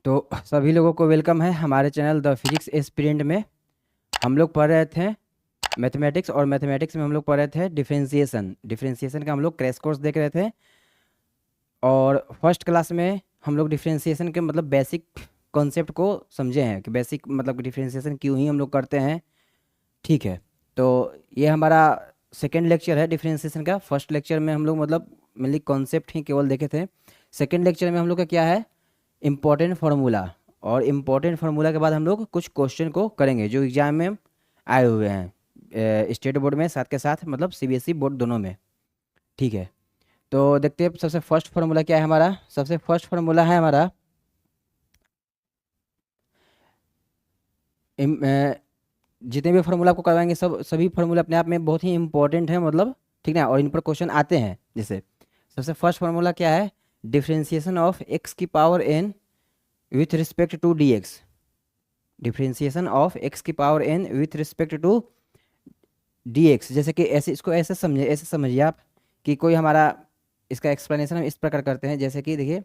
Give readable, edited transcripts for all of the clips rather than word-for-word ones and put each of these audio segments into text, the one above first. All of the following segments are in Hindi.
तो सभी लोगों को वेलकम है हमारे चैनल द फिजिक्स एस्पिरेंट में। हम लोग पढ़ रहे थे मैथमेटिक्स, और मैथमेटिक्स में हम लोग पढ़ रहे थे डिफरेंशिएशन। डिफरेंशिएशन का हम लोग क्रैश कोर्स देख रहे थे। और फर्स्ट क्लास में हम लोग डिफरेंशिएशन के मतलब बेसिक कॉन्सेप्ट को समझे हैं कि बेसिक मतलब डिफरेंशिएशन क्यों ही हम लोग करते हैं। ठीक है। तो ये हमारा सेकेंड लेक्चर है डिफरेंशिएशन का। फर्स्ट लेक्चर में हम लोग मतलब मेनली कॉन्सेप्ट ही केवल देखे थे। सेकेंड लेक्चर में हम लोग का क्या है, इम्पोर्टेंट फार्मूला। और इम्पोर्टेंट फार्मूला के बाद हम लोग कुछ क्वेश्चन को करेंगे जो एग्जाम में आए हुए हैं, स्टेट बोर्ड में साथ के साथ मतलब सीबीएसई बोर्ड दोनों में। ठीक है। तो देखते हैं सबसे फर्स्ट फार्मूला क्या है हमारा। सबसे फर्स्ट फार्मूला है हमारा जितने भी फार्मूला आपको करवाएंगे सभी फार्मूला अपने आप में बहुत ही इंपॉर्टेंट है, मतलब ठीक ना। और इन पर क्वेश्चन आते हैं। जैसे सबसे फर्स्ट फार्मूला क्या है, डिफरेंशिएशन ऑफ एक्स की power n with respect to d x. Differentiation of x की power n with respect to d x. जैसे कि ऐसे इसको ऐसे समझिए आप कि कोई हमारा इसका एक्सप्लेनेशन हम इस प्रकार करते हैं। जैसे कि देखिए,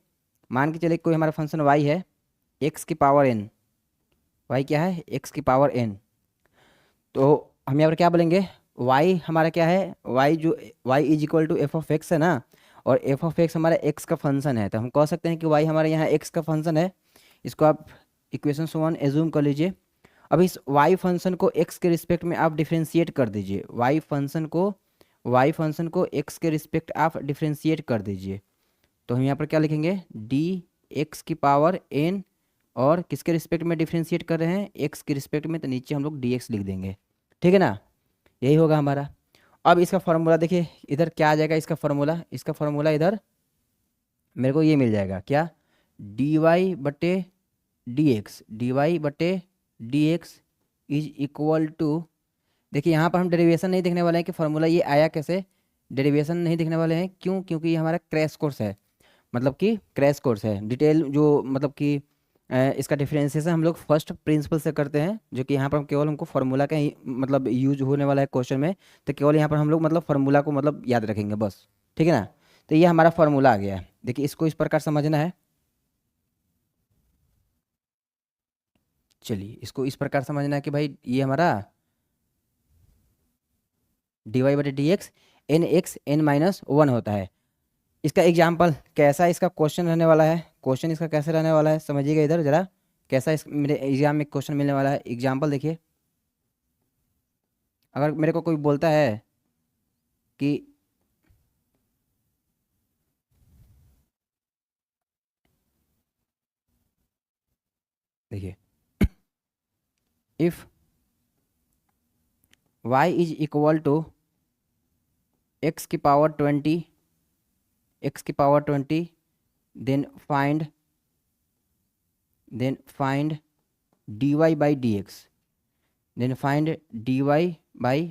मान के चलिए कोई हमारा फंक्शन वाई है, एक्स की पावर एन। वाई क्या है, एक्स की पावर एन। तो हम यहाँ पर क्या बोलेंगे, वाई हमारा क्या है, वाई जो y is equal to f of x है ना। और एफ ऑफ एक्स हमारा एक्स का फंक्शन है, तो हम कह सकते हैं कि वाई हमारे यहाँ एक्स का फंक्शन है। इसको आप इक्वेशन 1 एज्यूम कर लीजिए। अब इस y फंक्शन को x के रिस्पेक्ट में आप डिफरेंशिएट कर दीजिए। y फंक्शन को x के रिस्पेक्ट आप डिफरेंशिएट कर दीजिए। तो हम यहाँ पर क्या लिखेंगे, डी एक्स की पावर n। और किसके रिस्पेक्ट में डिफरेंशिएट कर रहे हैं, x के रिस्पेक्ट में, तो नीचे हम लोग dx लिख देंगे। ठीक है ना, यही होगा हमारा। अब इसका फॉर्मूला देखिए, इधर क्या आ जाएगा इसका फॉर्मूला इधर मेरे को ये मिल जाएगा क्या, डी वाई बटे d x is equal to. देखिए यहाँ पर हम डेरिवेशन नहीं देखने वाले हैं कि फार्मूला ये आया कैसे। डेरिवेशन नहीं देखने वाले हैं, क्यों, क्योंकि ये हमारा क्रैश कोर्स है। मतलब कि क्रैश कोर्स है, डिटेल जो मतलब कि इसका डिफरेंशिएशन हम लोग फर्स्ट प्रिंसिपल से करते हैं। जो कि यहाँ पर हम केवल हमको फार्मूला का ही मतलब यूज होने वाला है क्वेश्चन में। तो केवल यहाँ पर हम लोग मतलब फार्मूला को मतलब याद रखेंगे बस। ठीक है ना। तो ये हमारा फार्मूला आ गया है। देखिए इसको इस प्रकार समझना है। चलिए इसको इस प्रकार समझना है कि भाई ये हमारा डी वाई बटे d x n minus one होता है। इसका एग्जाम्पल कैसा इसका क्वेश्चन रहने वाला है, क्वेश्चन इसका कैसे रहने वाला है समझिएगा इधर जरा। कैसा इस मेरे एग्जाम में क्वेश्चन मिलने वाला है, एग्जाम्पल देखिए। अगर मेरे को कोई बोलता है कि देखिए, if y is equal to x की power 20 then find dy by d x. Then find dy by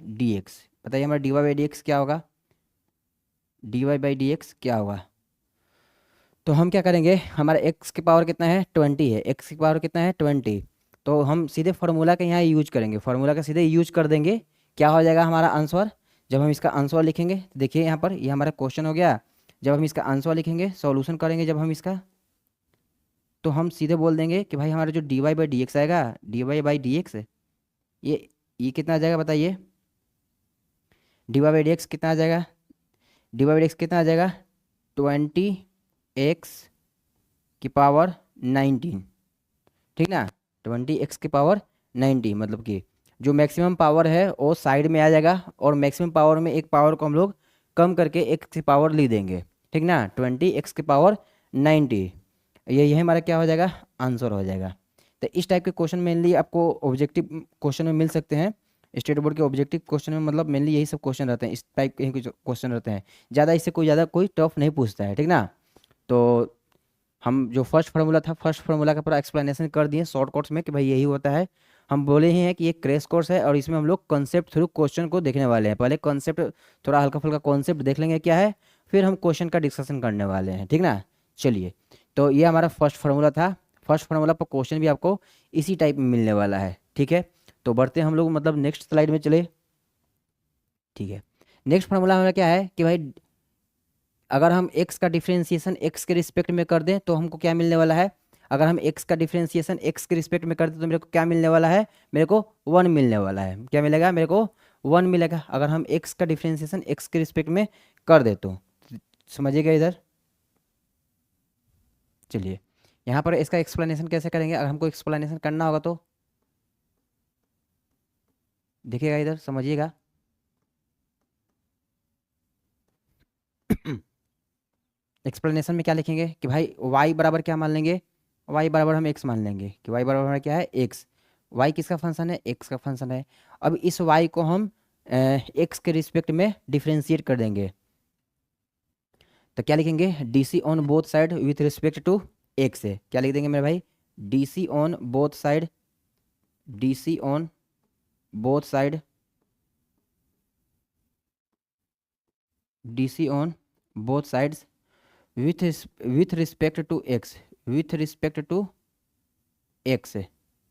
d x. बताइए हमारा dy बाई डी एक्स क्या होगा, dy बाई डी एक्स क्या होगा। तो हम क्या करेंगे, हमारा x की पावर कितना है 20 है, x की पावर कितना है 20। तो हम सीधे फार्मूला का यहाँ यूज करेंगे, फार्मूला का सीधे यूज कर देंगे। क्या हो जाएगा हमारा आंसर। जब हम इसका आंसर लिखेंगे तो देखिए यहाँ पर ये हमारा क्वेश्चन हो गया। जब हम इसका आंसर लिखेंगे, सॉल्यूशन करेंगे जब हम इसका, तो हम सीधे बोल देंगे कि भाई हमारा जो d y by d x आएगा, d y by d x ये कितना आ जाएगा बताइए। D y by d x कितना आ जाएगा, d y by d x कितना आ जाएगा 20x की पावर 19। ठीक ना, 20x की पावर 90, मतलब कि जो मैक्सिमम पावर है वो साइड में आ जाएगा, और मैक्सिमम पावर में एक पावर को हम लोग कम करके x की पावर लिख देंगे। ठीक ना, 20x की पावर 90। यही हमारा क्या हो जाएगा, आंसर हो जाएगा। तो इस टाइप के क्वेश्चन मेनली आपको ऑब्जेक्टिव क्वेश्चन में मिल सकते हैं। स्टेट बोर्ड के ऑब्जेक्टिव क्वेश्चन में मतलब मेनली यही सब क्वेश्चन रहते हैं, इस टाइप के ही क्वेश्चन रहते हैं। ज़्यादा कोई टफ नहीं पूछता है। ठीक ना। तो हम जो फर्स्ट फार्मूला था, फर्स्ट फार्मूला का पूरा एक्सप्लेनेशन कर दिए शॉर्ट कोर्स में कि भाई यही होता है। हम बोले ही हैं कि ये क्रैश कोर्स है, और इसमें हम लोग कॉन्सेप्ट थ्रू क्वेश्चन को देखने वाले हैं। पहले कॉन्सेप्ट थोड़ा हल्का फुल्का कॉन्सेप्ट देख लेंगे क्या है, फिर हम क्वेश्चन का डिस्कशन करने वाले हैं। ठीक ना। चलिए, तो ये हमारा फर्स्ट फार्मूला था। फर्स्ट फार्मूला पर क्वेश्चन भी आपको इसी टाइप में मिलने वाला है। ठीक है। तो बढ़ते हैं हम लोग मतलब नेक्स्ट स्लाइड में चले। ठीक है। नेक्स्ट फार्मूला हमारा क्या है कि भाई अगर हम x का डिफरेंशिएशन x के रिस्पेक्ट में कर दें तो हमको क्या मिलने वाला है, अगर हम x का डिफ्रेंसिएशन x के रिस्पेक्ट में करते तो मेरे को क्या मिलने वाला है, मेरे को 1 मिलने वाला है। क्या मिलेगा, मेरे को 1 मिलेगा अगर हम x का डिफ्रेंसिएशन x के रिस्पेक्ट में कर दे तो। समझिएगा इधर। चलिए यहाँ पर इसका एक्सप्लेनेशन कैसे करेंगे, अगर हमको एक्सप्लेनेशन करना होगा तो देखिएगा इधर, समझिएगा। एक्सप्लेनेशन में क्या लिखेंगे कि भाई y बराबर क्या मान लेंगे, y बराबर हम x मान लेंगे कि y बराबर हमारा क्या है, x। y किसका फंक्शन है, x का फंक्शन है। अब इस y को हम x के रिस्पेक्ट में डिफ्रेंशिएट कर देंगे तो क्या लिखेंगे, d c on both side with respect to x है। क्या लिख देंगे मेरे भाई, d c on both side, d c on both side, d c on both sides with respect to x, with respect to x,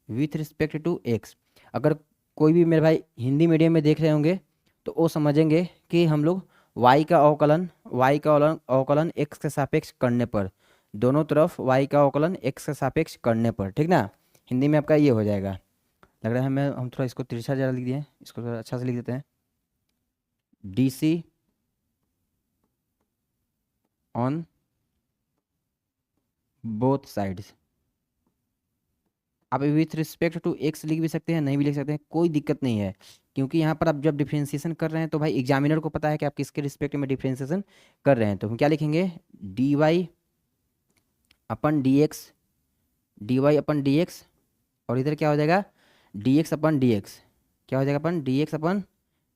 with respect to x। अगर कोई भी मेरे भाई हिंदी मीडियम में देख रहे होंगे तो वो समझेंगे कि हम लोग y का अवकलन, y का अवकलन x के सापेक्ष करने पर, दोनों तरफ y का अवकलन x के सापेक्ष करने पर, ठीक ना। हिंदी में आपका ये हो जाएगा। लग रहा है हमें, हम थोड़ा इसको तिरछा जरा लिख दिए, इसको थोड़ा अच्छा से लिख देते हैं, d c on both sides. आप विथ रिस्पेक्ट टू एक्स लिख भी सकते हैं, नहीं भी लिख सकते हैं, कोई दिक्कत नहीं है, क्योंकि यहाँ पर आप जब डिफ्रेंसिएशन कर रहे हैं तो भाई एग्जामिनर को पता है कि आप किसके रिस्पेक्ट में डिफ्रेंसिएशन कर रहे हैं। तो हम क्या लिखेंगे, d y upon d x, d y upon d x, और इधर क्या हो जाएगा, d x upon d x. क्या हो जाएगा अपन, d x upon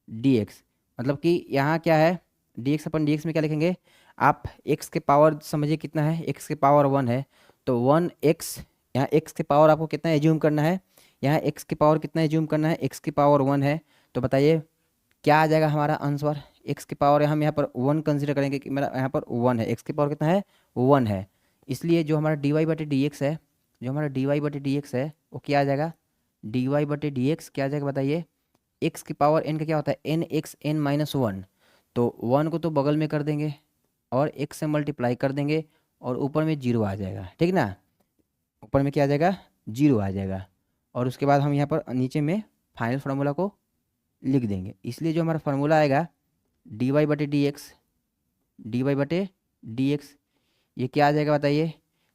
d x. मतलब कि यहाँ क्या है, D x upon d x में क्या लिखेंगे, आप एक्स के पावर समझिए कितना है, एक्स के पावर 1 है तो 1x, यहाँ एक्स के पावर आपको कितना एज्यूम करना है, यहाँ एक्स के पावर कितना एज्यूम करना है, एक्स की पावर 1 है। तो बताइए क्या आ जाएगा हमारा आंसर, एक्स की पावर हम यहाँ पर 1 कंसिडर करेंगे कि मेरा यहाँ पर 1 है, एक्स की पावर कितना है, 1 है। इसलिए जो हमारा डी वाई बटे डी एक्स है, जो हमारा डी वाई बटे डी एक्स है वो क्या आ जाएगा, डी वाई बटे डी एक्स क्या आ जाएगा बताइए, एक्स की पावर एन का क्या होता है, एन एक्स एन माइनस 1। तो 1 को तो बगल में कर देंगे और एक्स से मल्टीप्लाई कर देंगे और ऊपर में 0 आ जाएगा, ठीक ना। ऊपर में क्या आ जाएगा, 0 आ जाएगा। और उसके बाद हम यहाँ पर नीचे में फाइनल फार्मूला को लिख देंगे। इसलिए जो हमारा फार्मूला आएगा डी वाई बटे डी एक्स, डी वाई बटे डी एक्स, ये क्या आ जाएगा बताइए,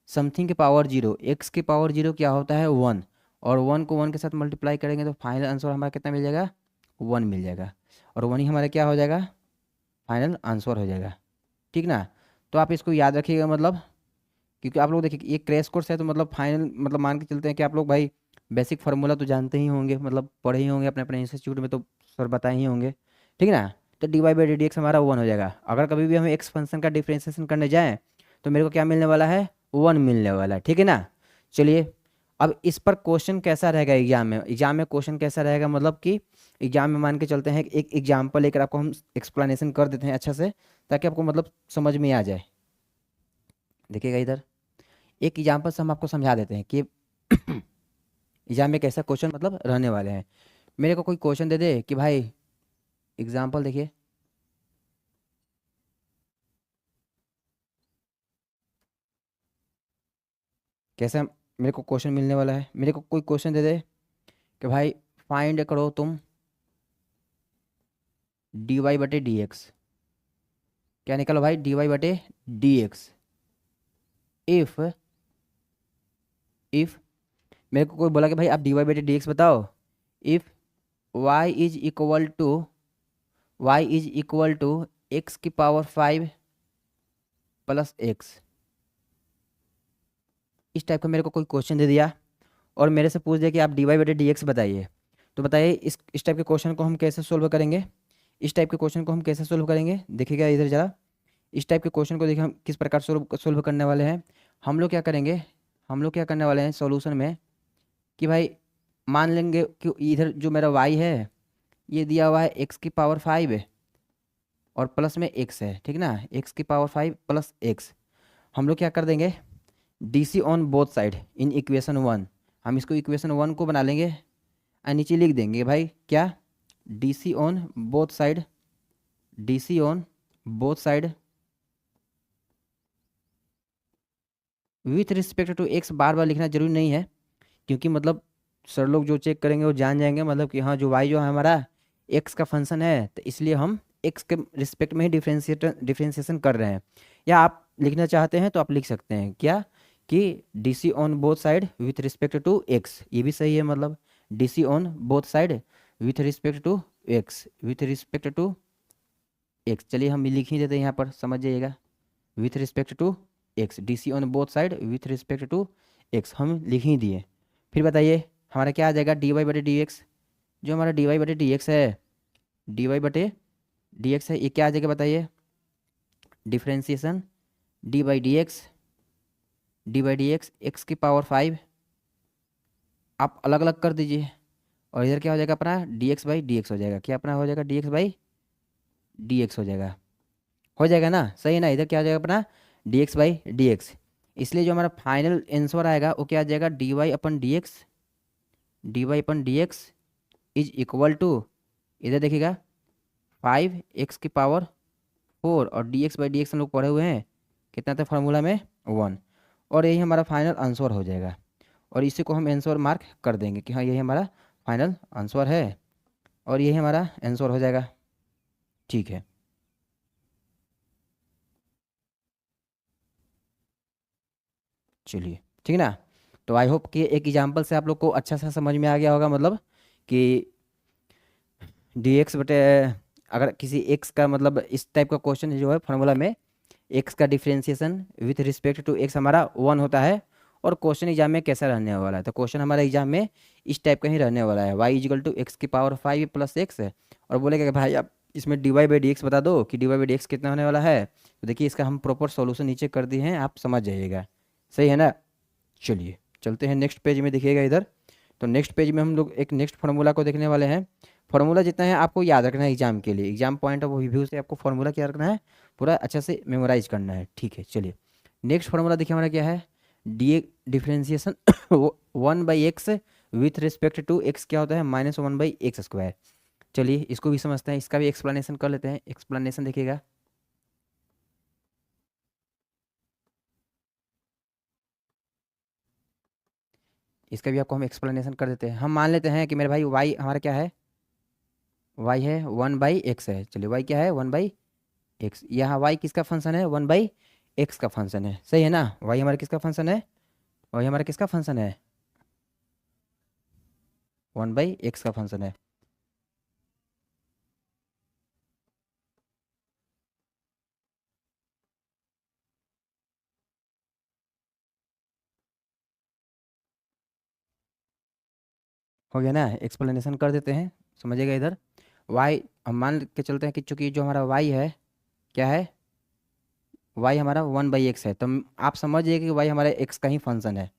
समथिंग के पावर 0, एक्स के पावर 0 क्या होता है 1, और 1 को 1 के साथ मल्टीप्लाई करेंगे तो फाइनल आंसर हमारा कितना मिल जाएगा, 1 मिल जाएगा। और 1 ही हमारा क्या हो जाएगा, फाइनल आंसर हो जाएगा, ठीक ना। तो आप इसको याद रखिएगा, मतलब क्योंकि आप लोग देखिए ये क्रैश कोर्स है तो मतलब फाइनल, मतलब मान के चलते हैं कि आप लोग भाई बेसिक फार्मूला तो जानते ही होंगे, मतलब पढ़े ही होंगे अपने अपने इंस्टीट्यूट में, तो सर बताए ही होंगे, ठीक ना। तो d y by d x हमारा 1 हो जाएगा। अगर कभी भी हम एक्स फंक्शन का डिफ्रेंसिएशन करने जाएँ तो मेरे को क्या मिलने वाला है, 1 मिलने वाला है, ठीक है ना। चलिए अब इस पर क्वेश्चन कैसा रहेगा एग्जाम में, एग्जाम में क्वेश्चन कैसा रहेगा, मतलब कि एग्जाम में मान के चलते हैं एक एग्जाम्पल लेकर आपको हम एक्सप्लेनेशन कर देते हैं अच्छा से, ताकि आपको मतलब समझ में आ जाए। देखिएगा इधर, एक एग्जाम्पल से हम आपको समझा देते हैं कि एग्जाम में कैसा क्वेश्चन मतलब रहने वाले हैं। मेरे को कोई क्वेश्चन दे दे कि भाई एग्जाम्पल देखिए, कैसा मेरे को क्वेश्चन मिलने वाला है। मेरे को कोई क्वेश्चन दे दे कि भाई फाइंड करो तुम डी वाई बटे डी एक्स, क्या निकलो भाई, डी वाई बटे डी एक्स इफ, इफ मेरे को कोई बोला कि भाई आप डी वाई बटे डी एक्स बताओ, if y is equal to, y is equal to x की पावर 5 प्लस एक्स, इस टाइप का मेरे को कोई क्वेश्चन दे दिया और मेरे से पूछ दिया कि आप डी वाई बटे डी एक्स बताइए। तो बताइए इस टाइप के क्वेश्चन को हम कैसे सोल्व करेंगे, इस टाइप के क्वेश्चन को हम कैसे सोल्व करेंगे, देखिएगा इधर जरा। इस टाइप के क्वेश्चन को देखिए हम किस प्रकार सोल्व करने वाले हैं। हम लोग क्या करेंगे, हम लोग क्या करने वाले हैं सॉल्यूशन में कि भाई मान लेंगे कि इधर जो मेरा y है ये दिया हुआ है x की पावर 5 है और प्लस में x है, ठीक ना, x की पावर 5 प्लस x। हम लोग क्या कर देंगे, d c on both side in equation 1, हम इसको इक्वेशन 1 को बना लेंगे और नीचे लिख देंगे भाई क्या, d c on both side, d c on both side with respect to x बार बार लिखना जरूरी नहीं है, क्योंकि मतलब सर लोग जो चेक करेंगे वो जान जाएंगे मतलब कि हाँ जो वाई जो है हमारा एक्स का फंक्शन है, तो इसलिए हम एक्स के रिस्पेक्ट में ही डिफ्रेंशिएशन कर रहे हैं। या आप लिखना चाहते हैं तो आप लिख सकते हैं क्या कि d c on both side with respect to x, ये भी सही है मतलब d c on both side with respect to x, with respect to x. चलिए हम लिख ही देते हैं यहाँ पर, समझ जाइएगा with respect to x, d c on both side with respect to x हम लिख ही दिए। फिर बताइए हमारा क्या आ जाएगा, डी वाई बटे डी एक्स। जो हमारा डी वाई बटे डी एक्स है, डी वाई बटे डी एक्स है, ये क्या आ जाएगा बताइए, differentiation D by d x, d by d x x की पावर 5 आप अलग अलग कर दीजिए, और इधर क्या हो जाएगा अपना D x by d x हो जाएगा, क्या अपना हो जाएगा d x by d x हो जाएगा ना, सही है ना। इधर क्या हो जाएगा अपना D x by d x. इसलिए जो हमारा फाइनल आंसर आएगा वो क्या आ जाएगा, d y upon d x, d y upon d x is equal to, इधर देखिएगा 5 x की पावर 4, और d x by d x हम लोग पढ़े हुए हैं कितना था फार्मूला में 1, और यही हमारा फाइनल आंसर हो जाएगा। और इसी को हम आंसर मार्क कर देंगे कि हाँ यही हमारा फाइनल आंसर है, और यही हमारा आंसर हो जाएगा। ठीक है, चलिए ठीक है ना। तो आई होप कि एक एग्जाम्पल से आप लोग को अच्छा सा समझ में आ गया होगा, मतलब कि डी एक्स बटे, अगर किसी एक्स का मतलब इस टाइप का क्वेश्चन जो है फार्मूला में एक्स का differentiation with respect to x हमारा 1 होता है, और क्वेश्चन एग्जाम में कैसा रहने वाला है, तो क्वेश्चन हमारा एग्जाम में इस टाइप का ही रहने वाला है, वाई इजिकल टू एक्स की पावर 5 प्लस एक्स है, और बोलेगा कि भाई आप इसमें d y by d x बता दो कि d y by d x कितना होने वाला है। तो देखिए इसका हम प्रॉपर सॉल्यूशन नीचे कर दिए हैं, आप समझ जाइएगा, सही है ना। चलिए चलते हैं नेक्स्ट पेज में, देखिएगा इधर। तो नेक्स्ट पेज में हम लोग एक नेक्स्ट फार्मूला को देखने वाले हैं। फार्मूला जितना है आपको याद रखना है एग्जाम के लिए, एग्जाम पॉइंट ऑफ व्यू से आपको फार्मूला क्या रखना है, पूरा अच्छा से मेमोराइज करना है। ठीक है, चलिए नेक्स्ट फार्मूला देखिए हमारा क्या है, d differentiation 1/x with respect to x क्या होता है, -1/x²। चलिए इसको भी समझते हैं, इसका भी एक्सप्लेनेशन कर लेते हैं। एक्सप्लेनेशन देखिएगा, इसका भी आपको हम एक्सप्लेनेशन कर देते हैं। हम मान लेते हैं कि मेरे भाई वाई हमारा क्या है, वाई है 1/x है। चलिए वाई क्या है 1/x, यहाँ वाई किसका फंक्शन है 1/x का फंक्शन है, सही है ना। वाई हमारा किसका फंक्शन है, वाई हमारा किसका फंक्शन है 1/x का फंक्शन है। हो गया ना, एक्सप्लेनेशन कर देते हैं, समझिएगा इधर। वाई हम मान के चलते हैं कि चूंकि जो हमारा वाई है क्या है, वाई हमारा 1/x है, तो आप समझिए कि वाई हमारा एक्स का ही फंक्शन है,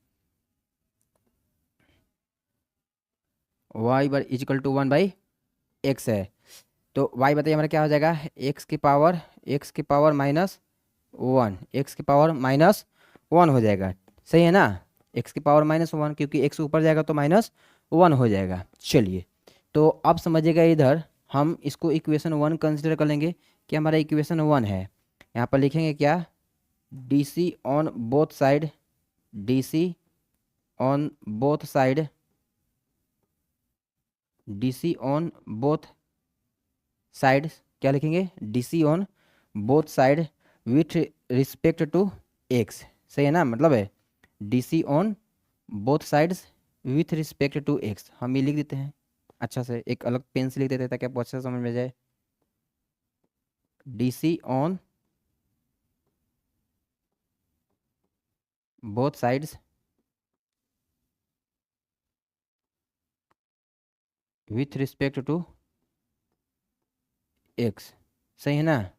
वाई इजिकल टू 1/x है। तो वाई बताइए हमारा क्या हो जाएगा, एक्स की पावर -1, एक्स की पावर -1 हो जाएगा, सही है ना। एक्स की पावर -1, क्योंकि एक्स ऊपर जाएगा तो -1 हो जाएगा। चलिए तो अब समझिएगा इधर, हम इसको इक्वेशन 1 कंसिडर कर लेंगे कि हमारा इक्वेशन 1 है। यहाँ पर लिखेंगे क्या, d c on both side, d c on both side, d c on both side, क्या लिखेंगे d c on both side with respect to x, सही है ना, मतलब है d c on both sides with respect to x. हम ये लिख देते हैं अच्छा से, एक अलग पेन से लिख देते हैं ताकि आपको अच्छा से समझ में जाए। D c on both sides with respect to x, सही है ना।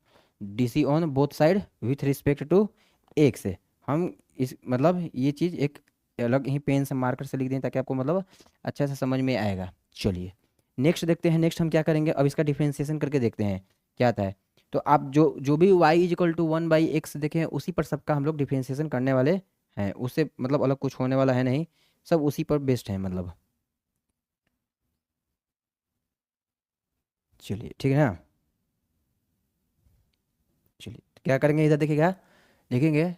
D c on both side with respect to x. हम इस मतलब ये चीज़ एक अलग ही पेन से मार्कर से लिख दें ताकि आपको मतलब अच्छा से समझ में आएगा। चलिए नेक्स्ट देखते हैं, नेक्स्ट हम क्या करेंगे, अब इसका डिफ्रेंसिएशन करके देखते हैं क्या आता है। तो आप जो जो भी y इजिकल टू 1/x देखें उसी पर सबका हम लोग डिफ्रेंसिएशन करने वाले हैं, उससे मतलब अलग कुछ होने वाला है नहीं, सब उसी पर बेस्ड है मतलब। चलिए ठीक है ना, चलिए क्या करेंगे इधर देखिएगा, लिखेंगे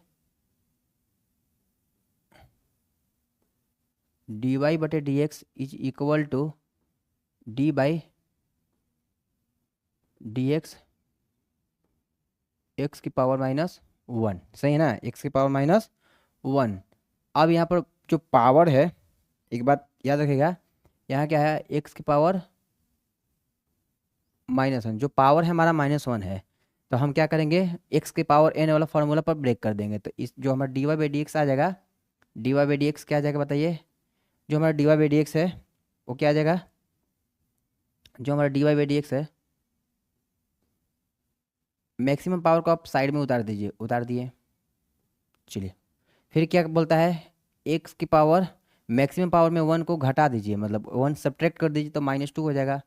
डी वाई बटे d x is equal to d by d x x की पावर माइनस वन, सही है ना, एक्स की पावर माइनस वन। अब यहाँ पर जो पावर है, एक बात याद रखिएगा, यहाँ क्या है, एक्स की पावर माइनस वन, जो पावर है हमारा माइनस वन है, तो हम क्या करेंगे, एक्स की पावर एन वाला फॉर्मूला पर ब्रेक कर देंगे, तो इस जो हमारा d y by d x आ जाएगा, d y by d x क्या आ जाएगा बताइए, जो हमारा d y by d x है वो क्या आ जाएगा, जो हमारा d y by d x है, मैक्सिमम पावर को आप साइड में उतार दीजिए, उतार दिए, चलिए फिर क्या बोलता है, एक्स की पावर मैक्सिमम पावर में वन को घटा दीजिए, मतलब वन सब्ट्रैक्ट कर दीजिए तो माइनस टू हो जाएगा,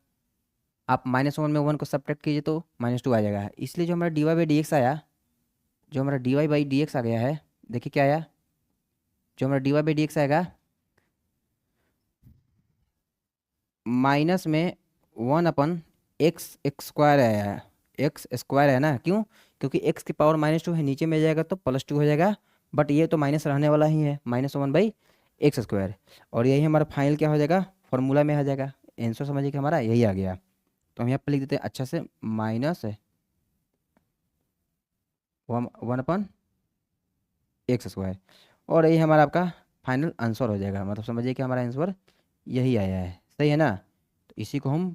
आप माइनस वन में वन को सब्ट्रैक्ट कीजिए तो माइनस टू आ जाएगा, इसलिए जो हमारा d y by d x आया, जो हमारा d y by d x आ गया है, देखिए क्या आया, जो हमारा d y by d x आएगा माइनस में one upon x x square आया है, एक्स स्क्वायर है ना, क्यों, क्योंकि एक्स की पावर माइनस टू है, नीचे में जाएगा तो प्लस टू हो जाएगा, बट ये तो माइनस रहने वाला ही है, minus one by x square, और यही हमारा फाइनल क्या हो जाएगा, फॉर्मूला में आ जाएगा, आंसर समझिए कि हमारा यही आ गया, तो हम यहाँ पर लिख देते हैं अच्छा से, minus one upon x square, और यही हमारा आपका फाइनल आंसर हो जाएगा, मतलब समझिए कि हमारा आंसर यही आया है, सही है ना, तो इसी को हम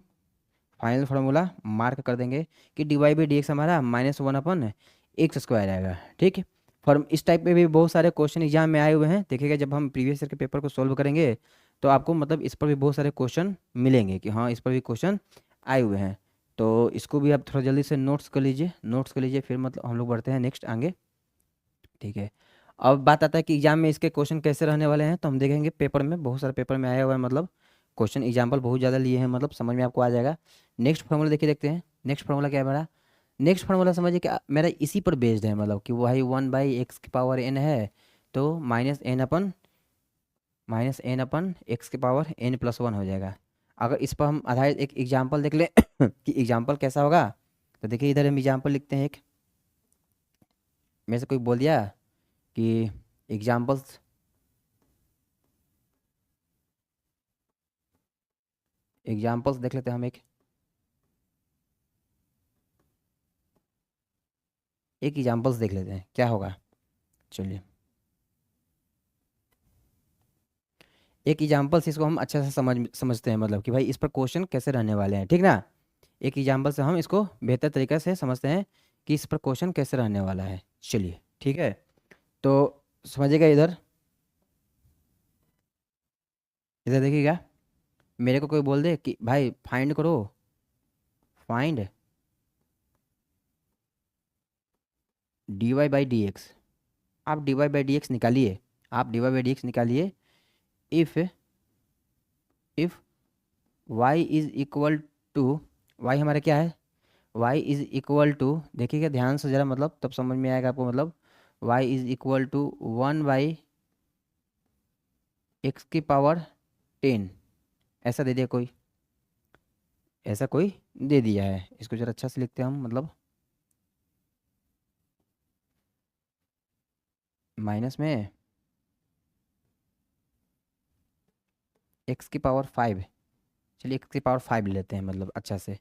फाइनल फार्मूला मार्क कर देंगे कि d y by d x हमारा minus one upon x square आएगा, ठीक है। फॉर्म इस टाइप में भी बहुत सारे क्वेश्चन एग्जाम में आए हुए हैं, देखिएगा जब हम प्रीवियस ईयर के पेपर को सोल्व करेंगे तो आपको मतलब इस पर भी बहुत सारे क्वेश्चन मिलेंगे कि हाँ इस पर भी क्वेश्चन आए हुए हैं, तो इसको भी आप थोड़ा जल्दी से नोट्स कर लीजिए, नोट्स कर लीजिए, फिर मतलब हम लोग बढ़ते हैं नेक्स्ट आगे, ठीक है। अब बात आता है कि एग्जाम में इसके क्वेश्चन कैसे रहने वाले हैं, तो हम देखेंगे पेपर में, बहुत सारे पेपर में आया हुआ है, मतलब क्वेश्चन एग्जाम्पल बहुत ज़्यादा लिए हैं, मतलब समझ में आपको आ जाएगा। नेक्स्ट फार्मूला देखिए, देखते हैं नेक्स्ट फार्मूला क्या है मेरा, नेक्स्ट फार्मूला समझिए कि मेरा इसी पर बेस्ड है, मतलब कि वही वन बाई एक्स की पावर एन है, तो माइनस एन अपन एक्स की पावर एन प्लस वन हो जाएगा। अगर इस पर हम आधारित एक एग्जाम्पल देख लें कि एग्जाम्पल कैसा होगा, तो देखिए इधर हम एग्जाम्पल लिखते हैं, एक मेरे से कोई बोल दिया कि एग्जाम्पल्स, एग्जाम्पल्स देख लेते हैं हम, एक एग्जाम्पल्स देख लेते हैं क्या होगा, चलिए एक एग्जाम्पल से इसको हम अच्छा से समझते हैं, मतलब कि भाई इस पर क्वेश्चन कैसे रहने वाले हैं, ठीक ना, एक एग्जाम्पल से हम इसको बेहतर तरीके से समझते हैं कि इस पर क्वेश्चन कैसे रहने वाला है, चलिए ठीक है। तो समझिएगा इधर, इधर देखिएगा, मेरे को कोई बोल दे कि भाई फाइंड करो, find d y by d x, आप d y by d x निकालिए, आप d y by d x निकालिए, if if y is equal to, y हमारा क्या है, y इज इक्वल टू, देखिएगा ध्यान से ज़रा, मतलब तब समझ में आएगा आपको, मतलब y is equal to one by x की पावर टेन, ऐसा दे दिया कोई, ऐसा कोई दे दिया है, इसको जरा अच्छा से लिखते हैं हम, मतलब माइनस में एक्स की पावर फाइव, चलिए एक्स की पावर फाइव ले लेते हैं, मतलब अच्छा से।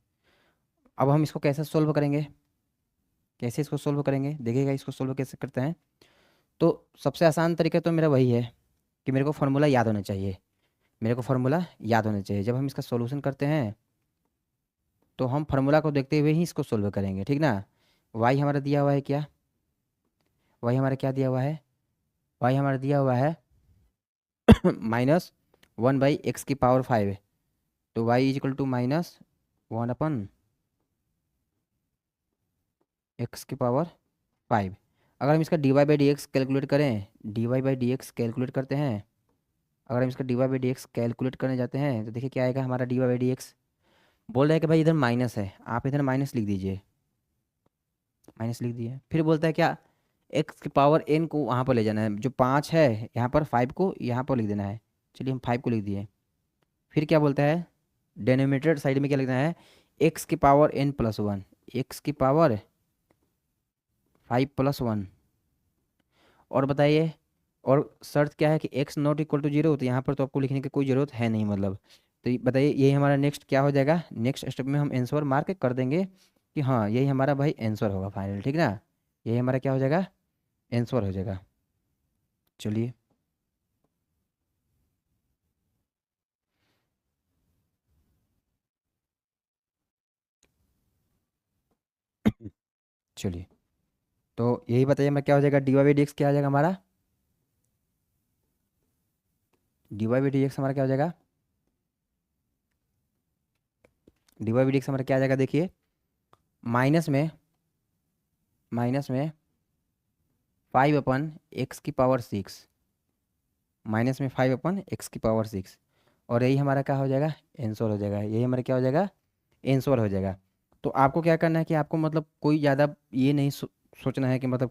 अब हम इसको कैसे सोल्व करेंगे, कैसे इसको सोल्व करेंगे, देखिएगा इसको सोल्व कैसे करते हैं, तो सबसे आसान तरीका तो मेरा वही है कि मेरे को फार्मूला याद होना चाहिए, मेरे को फार्मूला याद होना चाहिए, जब हम इसका सॉल्यूशन करते हैं तो हम फार्मूला को देखते हुए ही इसको सोल्व करेंगे, ठीक ना। वाई हमारा दिया हुआ है क्या, वाई हमारा क्या दिया हुआ है, वाई हमारा दिया हुआ है माइनस वन बाई एक्स की पावर फाइव, तो y is equal to minus one upon x की पावर फाइव। अगर हम इसका d y by d x calculate करें, d y by d x calculate करते हैं, अगर हम इसका d y by d x calculate करने जाते हैं तो देखिए क्या आएगा हमारा d y by d x, बोल रहा है कि भाई इधर माइनस है, आप इधर माइनस लिख दीजिए, माइनस लिख दिए, फिर बोलता है क्या, एक्स की पावर एन को वहाँ पर ले जाना है, जो पाँच है यहाँ पर फाइव को यहाँ पर लिख देना है, चलिए हम फाइव को लिख दिए, फिर क्या बोलता है, डेनोमिनेटर साइड में क्या लिखना है, एक्स की power n plus one, x की पावर फाइव प्लस वन, और बताइए और शर्त क्या है कि x not equal to zero, तो यहाँ पर तो आपको लिखने की कोई ज़रूरत है नहीं मतलब। तो बताइए यही हमारा नेक्स्ट क्या हो जाएगा, नेक्स्ट स्टेप में हम आंसर मार्क कर देंगे कि हाँ यही हमारा भाई आंसर होगा फाइनल, ठीक ना। यही हमारा क्या हो जाएगा, आंसर हो जाएगा। चलिए चलिए, तो यही बताइए हमारा क्या हो जाएगा, d y by d x क्या हो जाएगा हमारा, d y by d x हमारा क्या हो जाएगा, d y by d x हमारा क्या आ जाएगा देखिए, माइनस में, माइनस में 5/x⁶, माइनस में 5/x⁶, और यही हमारा क्या हो जाएगा, आंसर हो जाएगा। यही हमारा क्या हो जाएगा, आंसर हो जाएगा। तो आपको क्या करना है कि आपको मतलब कोई ज़्यादा ये नहीं सोचना है कि मतलब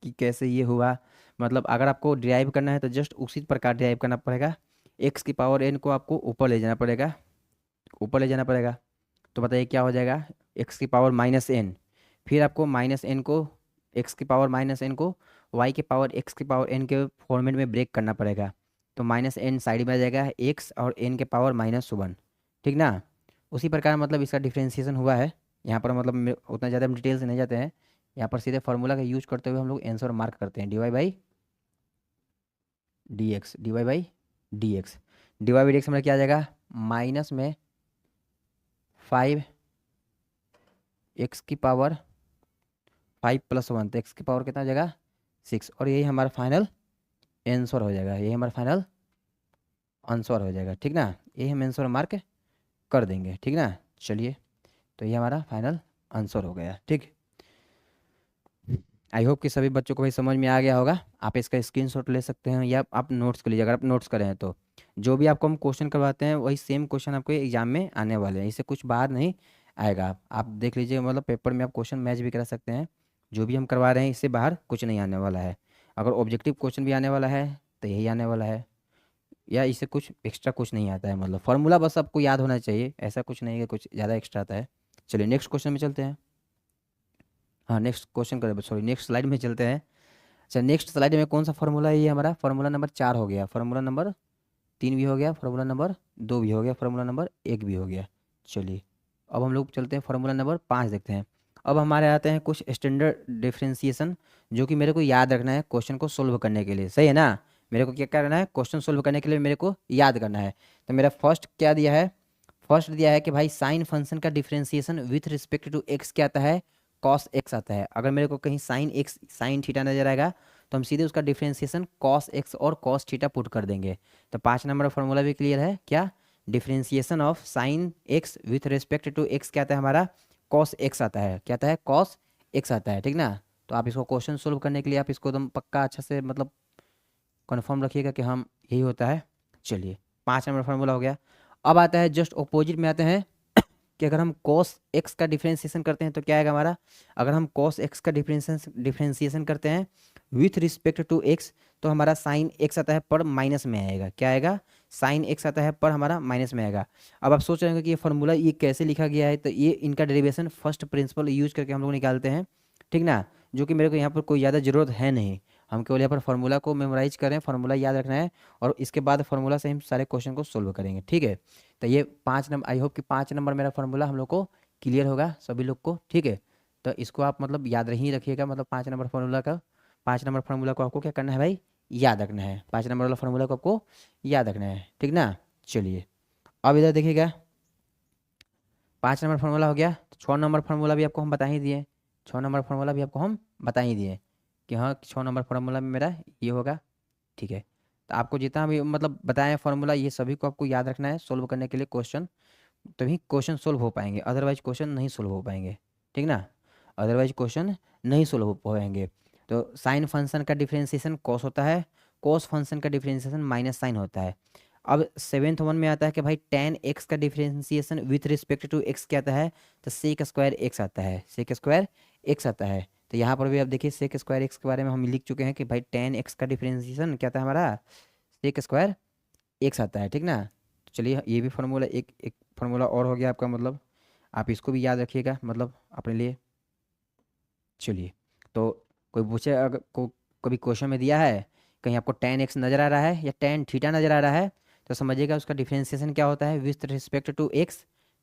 कि कैसे ये हुआ। मतलब अगर आपको डिराइव करना है तो जस्ट उसी प्रकार डिराइव करना पड़ेगा, x⁴n को आपको ऊपर ले जाना पड़ेगा, ऊपर ले जाना पड़ेगा। तो बताइए क्या हो जाएगा, x⁻n, फिर आपको -n को, x⁻n को y⁻x⁻n के फॉर्मेट में ब्रेक करना पड़ेगा। तो -n साइड में आ जाएगा, x और n के पावर -1, ठीक ना। उसी प्रकार मतलब इसका डिफ्रेंसिएशन हुआ है। यहाँ पर मतलब उतना ज़्यादा हम डिटेल से नहीं जाते हैं, यहाँ पर सीधे फार्मूला का यूज करते हुए हम लोग आंसर मार्क करते हैं, d y by d x, d y by d x, d y by d x हमारा क्या आ जाएगा, माइनस में 5x⁻5 + 1, तो x की पावर कितना हो जाएगा 6, और यही हमारा फाइनल आंसर हो जाएगा, यही हमारा फाइनल आंसर हो जाएगा, ठीक ना। यही हम आंसर मार्क कर देंगे, ठीक ना। चलिए, तो ये हमारा फाइनल आंसर हो गया, ठीक। आई होप कि सभी बच्चों को भाई समझ में आ गया होगा। आप इसका स्क्रीनशॉट ले सकते हैं या आप नोट्स कर लीजिए, अगर आप नोट्स करें हैं तो। जो भी आपको हम क्वेश्चन करवाते हैं वही सेम क्वेश्चन आपको एग्जाम में आने वाले हैं, इससे कुछ बाहर नहीं आएगा। आप देख लीजिए, मतलब पेपर में आप क्वेश्चन मैच भी करा सकते हैं। जो भी हम करवा रहे हैं इससे बाहर कुछ नहीं आने वाला है। अगर ऑब्जेक्टिव क्वेश्चन भी आने वाला है तो यही आने वाला है, या इससे कुछ एक्स्ट्रा कुछ नहीं आता है। मतलब फॉर्मूला बस आपको याद होना चाहिए, ऐसा कुछ नहीं है कि कुछ ज़्यादा एक्स्ट्रा आता है। चलिए नेक्स्ट क्वेश्चन में चलते हैं। हाँ नेक्स्ट क्वेश्चन करें, सॉरी नेक्स्ट स्लाइड में चलते हैं। अच्छा नेक्स्ट स्लाइड में कौन सा फार्मूला है, ये हमारा फार्मूला नंबर 4 हो गया, फार्मूला नंबर 3 भी हो गया, फार्मूला नंबर 2 भी हो गया, फार्मूला नंबर 1 भी हो गया। चलिए अब हम लोग चलते हैं फार्मूला नंबर 5 देखते हैं। अब हमारे आते हैं कुछ स्टैंडर्ड डिफरेंशिएशन, जो कि मेरे को याद रखना है क्वेश्चन को सोल्व करने के लिए, सही है ना। मेरे को क्या करना है, क्वेश्चन सोल्व करने के लिए मेरे को याद करना है। तो मेरा फर्स्ट क्या दिया है, फर्स्ट दिया है कि भाई साइन फंक्शन का differentiation with respect to x क्या आता है, कॉस एक्स आता है। अगर मेरे को कहीं साइन एक्स साइन थीटा नजर आएगा तो हम सीधे उसका डिफरेंशिएशन कॉस एक्स और कॉस थीटा पुट कर देंगे। तो 5 नंबर फॉर्मूला भी क्लियर है क्या, differentiation of sine x with respect to x क्या आता है हमारा, कॉस एक्स आता है, क्या आता है, कॉस एक्स आता है, ठीक ना। तो आप इसको क्वेश्चन सोल्व करने के लिए आप इसको एकदम पक्का अच्छा से मतलब कन्फर्म रखिएगा कि हम यही होता है। चलिए 5 नंबर फॉर्मूला हो गया। अब आता है जस्ट ऑपोजिट में आते हैं कि अगर हम cos x का डिफरेंशिएशन करते हैं तो क्या आएगा हमारा, अगर हम cos x का डिफरेंशिएशन करते हैं विथ रिस्पेक्ट टू x, तो हमारा साइन x आता है पर माइनस में आएगा, क्या आएगा, साइन x आता है पर हमारा माइनस में आएगा। अब आप सोच रहे होंगे कि ये फार्मूला ये कैसे लिखा गया है, तो ये इनका डेरिवेशन फर्स्ट प्रिंसिपल यूज करके हम लोग निकालते हैं, ठीक ना। जो कि मेरे को यहाँ पर कोई ज़्यादा ज़रूरत है नहीं, हम केवल यहाँ पर फार्मूला को मेमोराइज करें, फार्मूला याद रखना है, और इसके बाद फार्मूला से हम सारे क्वेश्चन को सोल्व करेंगे, ठीक है। तो ये 5 नंबर, आई होप कि 5 नंबर मेरा फार्मूला हम लोग को क्लियर होगा सभी लोग को, ठीक है। तो इसको आप मतलब याद ही रखिएगा, मतलब 5 नंबर फार्मूला का, 5 नंबर फार्मूला को आपको क्या करना है भाई, याद रखना है। 5 नंबर वाला फार्मूला को आपको याद रखना है, ठीक ना। चलिए अब इधर देखिएगा, 5 नंबर फार्मूला हो गया, तो 6 नंबर फार्मूला भी आपको हम बता ही दिए, 6 नंबर फार्मूला भी आपको हम बता ही दिए कि हाँ 6 नंबर फार्मूला में मेरा ये होगा, ठीक है। तो आपको जितना भी मतलब बताएं फार्मूला, ये सभी को आपको याद रखना है सोल्व करने के लिए क्वेश्चन, तभी क्वेश्चन सोल्व हो पाएंगे, अदरवाइज क्वेश्चन नहीं सोल्व हो पाएंगे, ठीक ना। अदरवाइज क्वेश्चन नहीं सोल्व हो पाएंगे। तो साइन फंक्शन का डिफरेंशिएशन कॉस होता है, कॉस फंक्शन का डिफरेंशिएशन माइनस साइन होता है। अब 7th 1 में आता है कि भाई tan x का differentiation with respect to x क्या आता है, तो सेक स्क्वायर एक्स आता है, सेक स्क्वायर एक्स आता है। तो यहाँ पर भी आप देखिए सेक स्क्वायर एक्स के बारे में हम लिख चुके हैं कि भाई tan x का डिफरेंशिएशन क्या आता है हमारा, सेक स्क्वायर एक्स आता है, ठीक ना। तो चलिए ये भी फार्मूला एक एक फार्मूला और हो गया आपका, मतलब आप इसको भी याद रखिएगा मतलब अपने लिए। चलिए तो कोई पूछे अगर कभी क्वेश्चन में दिया है कहीं आपको tan x नज़र आ रहा है या tan थीटा नज़र आ रहा है तो समझिएगा उसका डिफ्रेंसिएशन क्या होता है with respect to x।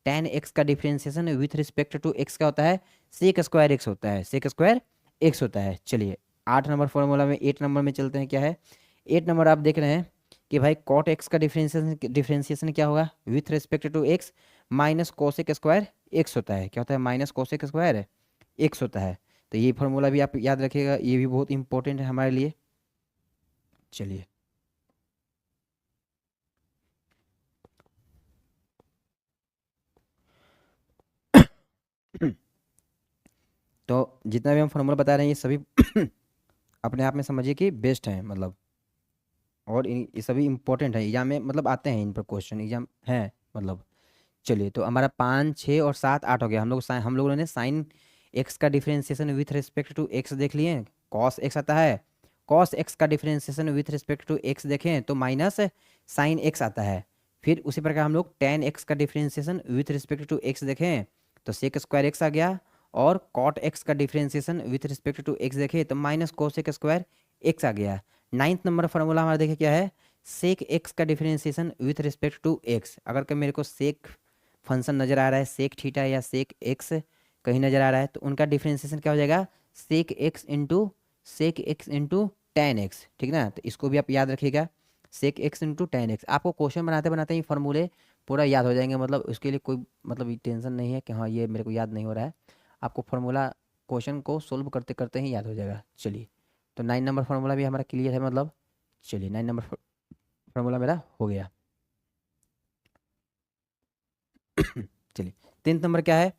tan x का differentiation with respect to x क्या होता है सेक स्क्वायर x होता है, सेक स्क्वायर x होता है। चलिए 8 नंबर फॉर्मूला में 8 नंबर में चलते हैं, क्या है 8 नंबर आप देख रहे हैं कि भाई कॉट एक्स का डिफ्रेंसिएशन क्या होगा with respect to x minus cosec square x होता है, क्या होता है माइनस कोसेक स्क्वायर एक्स होता है। तो ये फॉर्मूला भी आप याद रखिएगा, ये भी बहुत इंपॉर्टेंट है हमारे लिए। चलिए तो जितना भी हम फॉर्मूला बता रहे हैं ये सभी अपने आप में समझिए कि बेस्ट हैं मतलब, और ये सभी इंपॉर्टेंट है एग्जाम में मतलब आते हैं, इन पर क्वेश्चन एग्जाम है मतलब। चलिए तो हमारा 5 6 और 7 8 हो गया। हम लोगों ने साइन एक्स का differentiation with respect to x देख लिए, कॉस एक्स आता है, कॉस एक्स का differentiation with respect to x देखें तो माइनस साइन एक्स आता है। फिर उसी प्रकार हम लोग टेन एक्स का differentiation with respect to x देखें तो सेक स्क्वायर एक्स आ गया, और कॉट एक्स का differentiation with respect to x देखें तो माइनस कोसेक स्क्वायर एक्स आ गया। 9th नंबर फॉर्मूला हमारा देखिए क्या है सेक एक्स का differentiation with respect to x. अगर कभी मेरे को सेक फंक्शन नज़र आ रहा है सेक थीटा या सेक एक्स कहीं नज़र आ रहा है तो उनका डिफरेंशिएशन क्या हो जाएगा sec x into tan x, ठीक ना। तो इसको भी आप याद रखिएगा sec x into tan x. आपको क्वेश्चन बनाते बनाते ही फॉर्मूले पूरा याद हो जाएंगे, मतलब उसके लिए कोई मतलब टेंशन नहीं है कि हाँ ये मेरे को याद नहीं हो रहा है, आपको फार्मूला क्वेश्चन को सोल्व करते करते ही याद हो जाएगा। चलिए तो 9 नंबर फार्मूला भी हमारा क्लियर है मतलब। चलिए 9 नंबर फार्मूला मेरा हो गया। चलिए 3th नंबर क्या है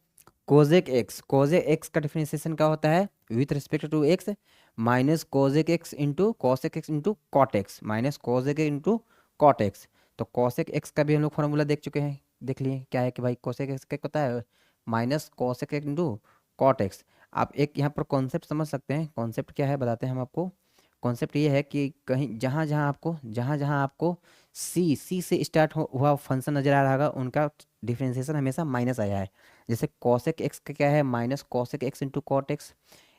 कोजेक एक्स। कोजेक एक्स का डिफरेंशिएशन क्या होता है with respect to x minus cosec x into cosec x into cot x, minus cosec into cot x. तो कॉसेक एक्स का भी हम लोग फॉर्मूला देख चुके हैं, देख लिए क्या है कि भाई कोसेक एक्स क्या होता है minus cosec x into cot x. आप एक यहाँ पर कॉन्सेप्ट समझ सकते हैं, कॉन्सेप्ट क्या है बताते हैं हम आपको। कॉन्सेप्ट ये है कि कहीं जहाँ जहाँ आपको सी से स्टार्ट हुआ फंक्शन नजर आ रहा होगा उनका डिफरेंशिएशन हमेशा माइनस आया है। जैसे कॉसेक एक्स का क्या है minus cosec x into cot x,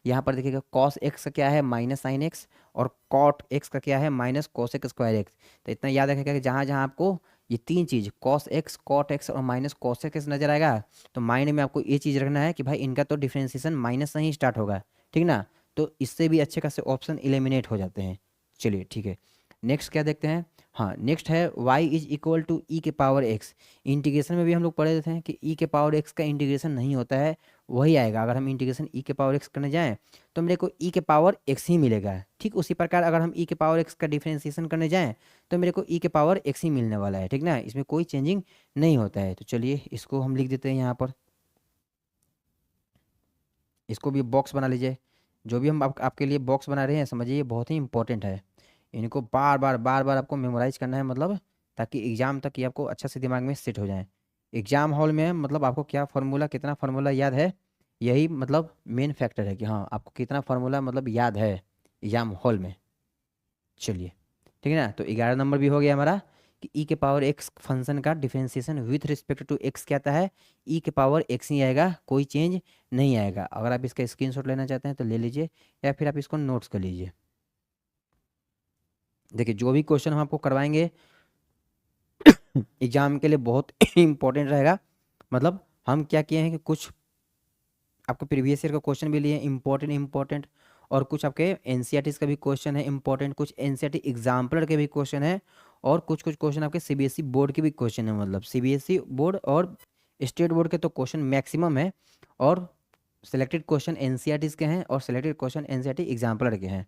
यहाँ पर देखिएगा कॉस एक्स का क्या है माइनस साइन एक्स, और कॉट एक्स का क्या है माइनस कॉसेक स्क्वायर एक्स। तो इतना याद रखिएगा कि जहाँ जहाँ आपको ये तीन चीज़ कॉस एक्स कॉट एक्स और माइनस कॉसेक एक्स नजर आएगा तो माइंड में आपको ये चीज़ रखना है कि भाई इनका तो डिफरेंशिएशन माइनस से ही स्टार्ट होगा, ठीक ना। तो इससे भी अच्छे खासे ऑप्शन एलिमिनेट हो जाते हैं। चलिए ठीक है नेक्स्ट क्या देखते हैं। हाँ नेक्स्ट है y इज इक्वल टू ई के पावर एक्स। इंटीग्रेशन में भी हम लोग पढ़े थे कि ई के पावर एक्स का इंटीग्रेशन नहीं होता है, वही आएगा अगर हम इंटीग्रेशन ई के पावर एक्स करने जाएं तो मेरे को ई के पावर एक्स ही मिलेगा। ठीक उसी प्रकार अगर हम ई के पावर एक्स का डिफरेंशिएशन करने जाएं तो मेरे को ई के पावर एक्स ही मिलने वाला है, ठीक ना, इसमें कोई चेंजिंग नहीं होता है। तो चलिए इसको हम लिख देते हैं यहाँ पर, इसको भी बॉक्स बना लीजिए। जो भी हम आपके लिए बॉक्स बना रहे हैं समझिए ये बहुत ही इंपॉर्टेंट है, इनको बार बार आपको मेमोराइज करना है मतलब, ताकि एग्जाम तक ये आपको अच्छा से दिमाग में सेट हो जाए। एग्जाम हॉल में मतलब आपको क्या फार्मूला कितना फार्मूला याद है यही मतलब मेन फैक्टर है कि हाँ आपको कितना फार्मूला मतलब याद है एग्जाम हॉल में। चलिए ठीक है ना, तो 11 नंबर भी हो गया हमारा कि ई के पावर एक्स फंक्शन का differentiation with respect to x क्या आता है ई के पावर एक्स ही आएगा, कोई चेंज नहीं आएगा। अगर आप इसका स्क्रीनशॉट लेना चाहते हैं तो ले लीजिए या फिर आप इसको नोट्स कर लीजिए। देखिए जो भी क्वेश्चन हम आपको करवाएंगे एग्जाम के लिए बहुत इंपॉर्टेंट रहेगा। मतलब हम क्या किए हैं कि कुछ आपको प्रीवियस ईयर का क्वेश्चन भी लिए इंपॉर्टेंट, और कुछ आपके एनसीईआरटी का भी क्वेश्चन है इंपॉर्टेंट, कुछ एनसीईआरटी एग्जाम्पलर के भी क्वेश्चन है, और कुछ कुछ क्वेश्चन आपके सीबीएसई बोर्ड के भी क्वेश्चन है। मतलब सीबीएसई बोर्ड और स्टेट बोर्ड के तो क्वेश्चन मैक्सिमम है, और सिलेक्टेड क्वेश्चन एनसीईआरटी के हैं और सिलेक्टेड क्वेश्चन एनसीईआरटी एग्जाम्पलर के हैं।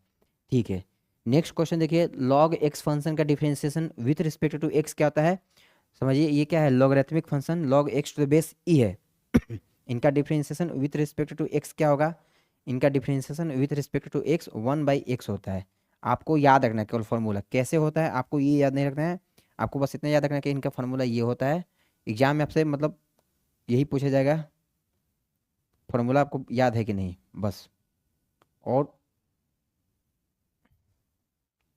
ठीक है नेक्स्ट क्वेश्चन देखिए लॉग एक्स फंक्शन का differentiation with respect to x क्या होता है। समझिए ये क्या है logarithmic function log x to the base e है इनका differentiation with respect to x क्या होगा, इनका differentiation with respect to x 1/x होता है। आपको याद रखना है केवल फार्मूला कैसे होता है, आपको ये याद नहीं रखना है, आपको बस इतना याद रखना है कि इनका फार्मूला ये होता है। एग्जाम में आपसे मतलब यही पूछा जाएगा फार्मूला आपको याद है कि नहीं बस, और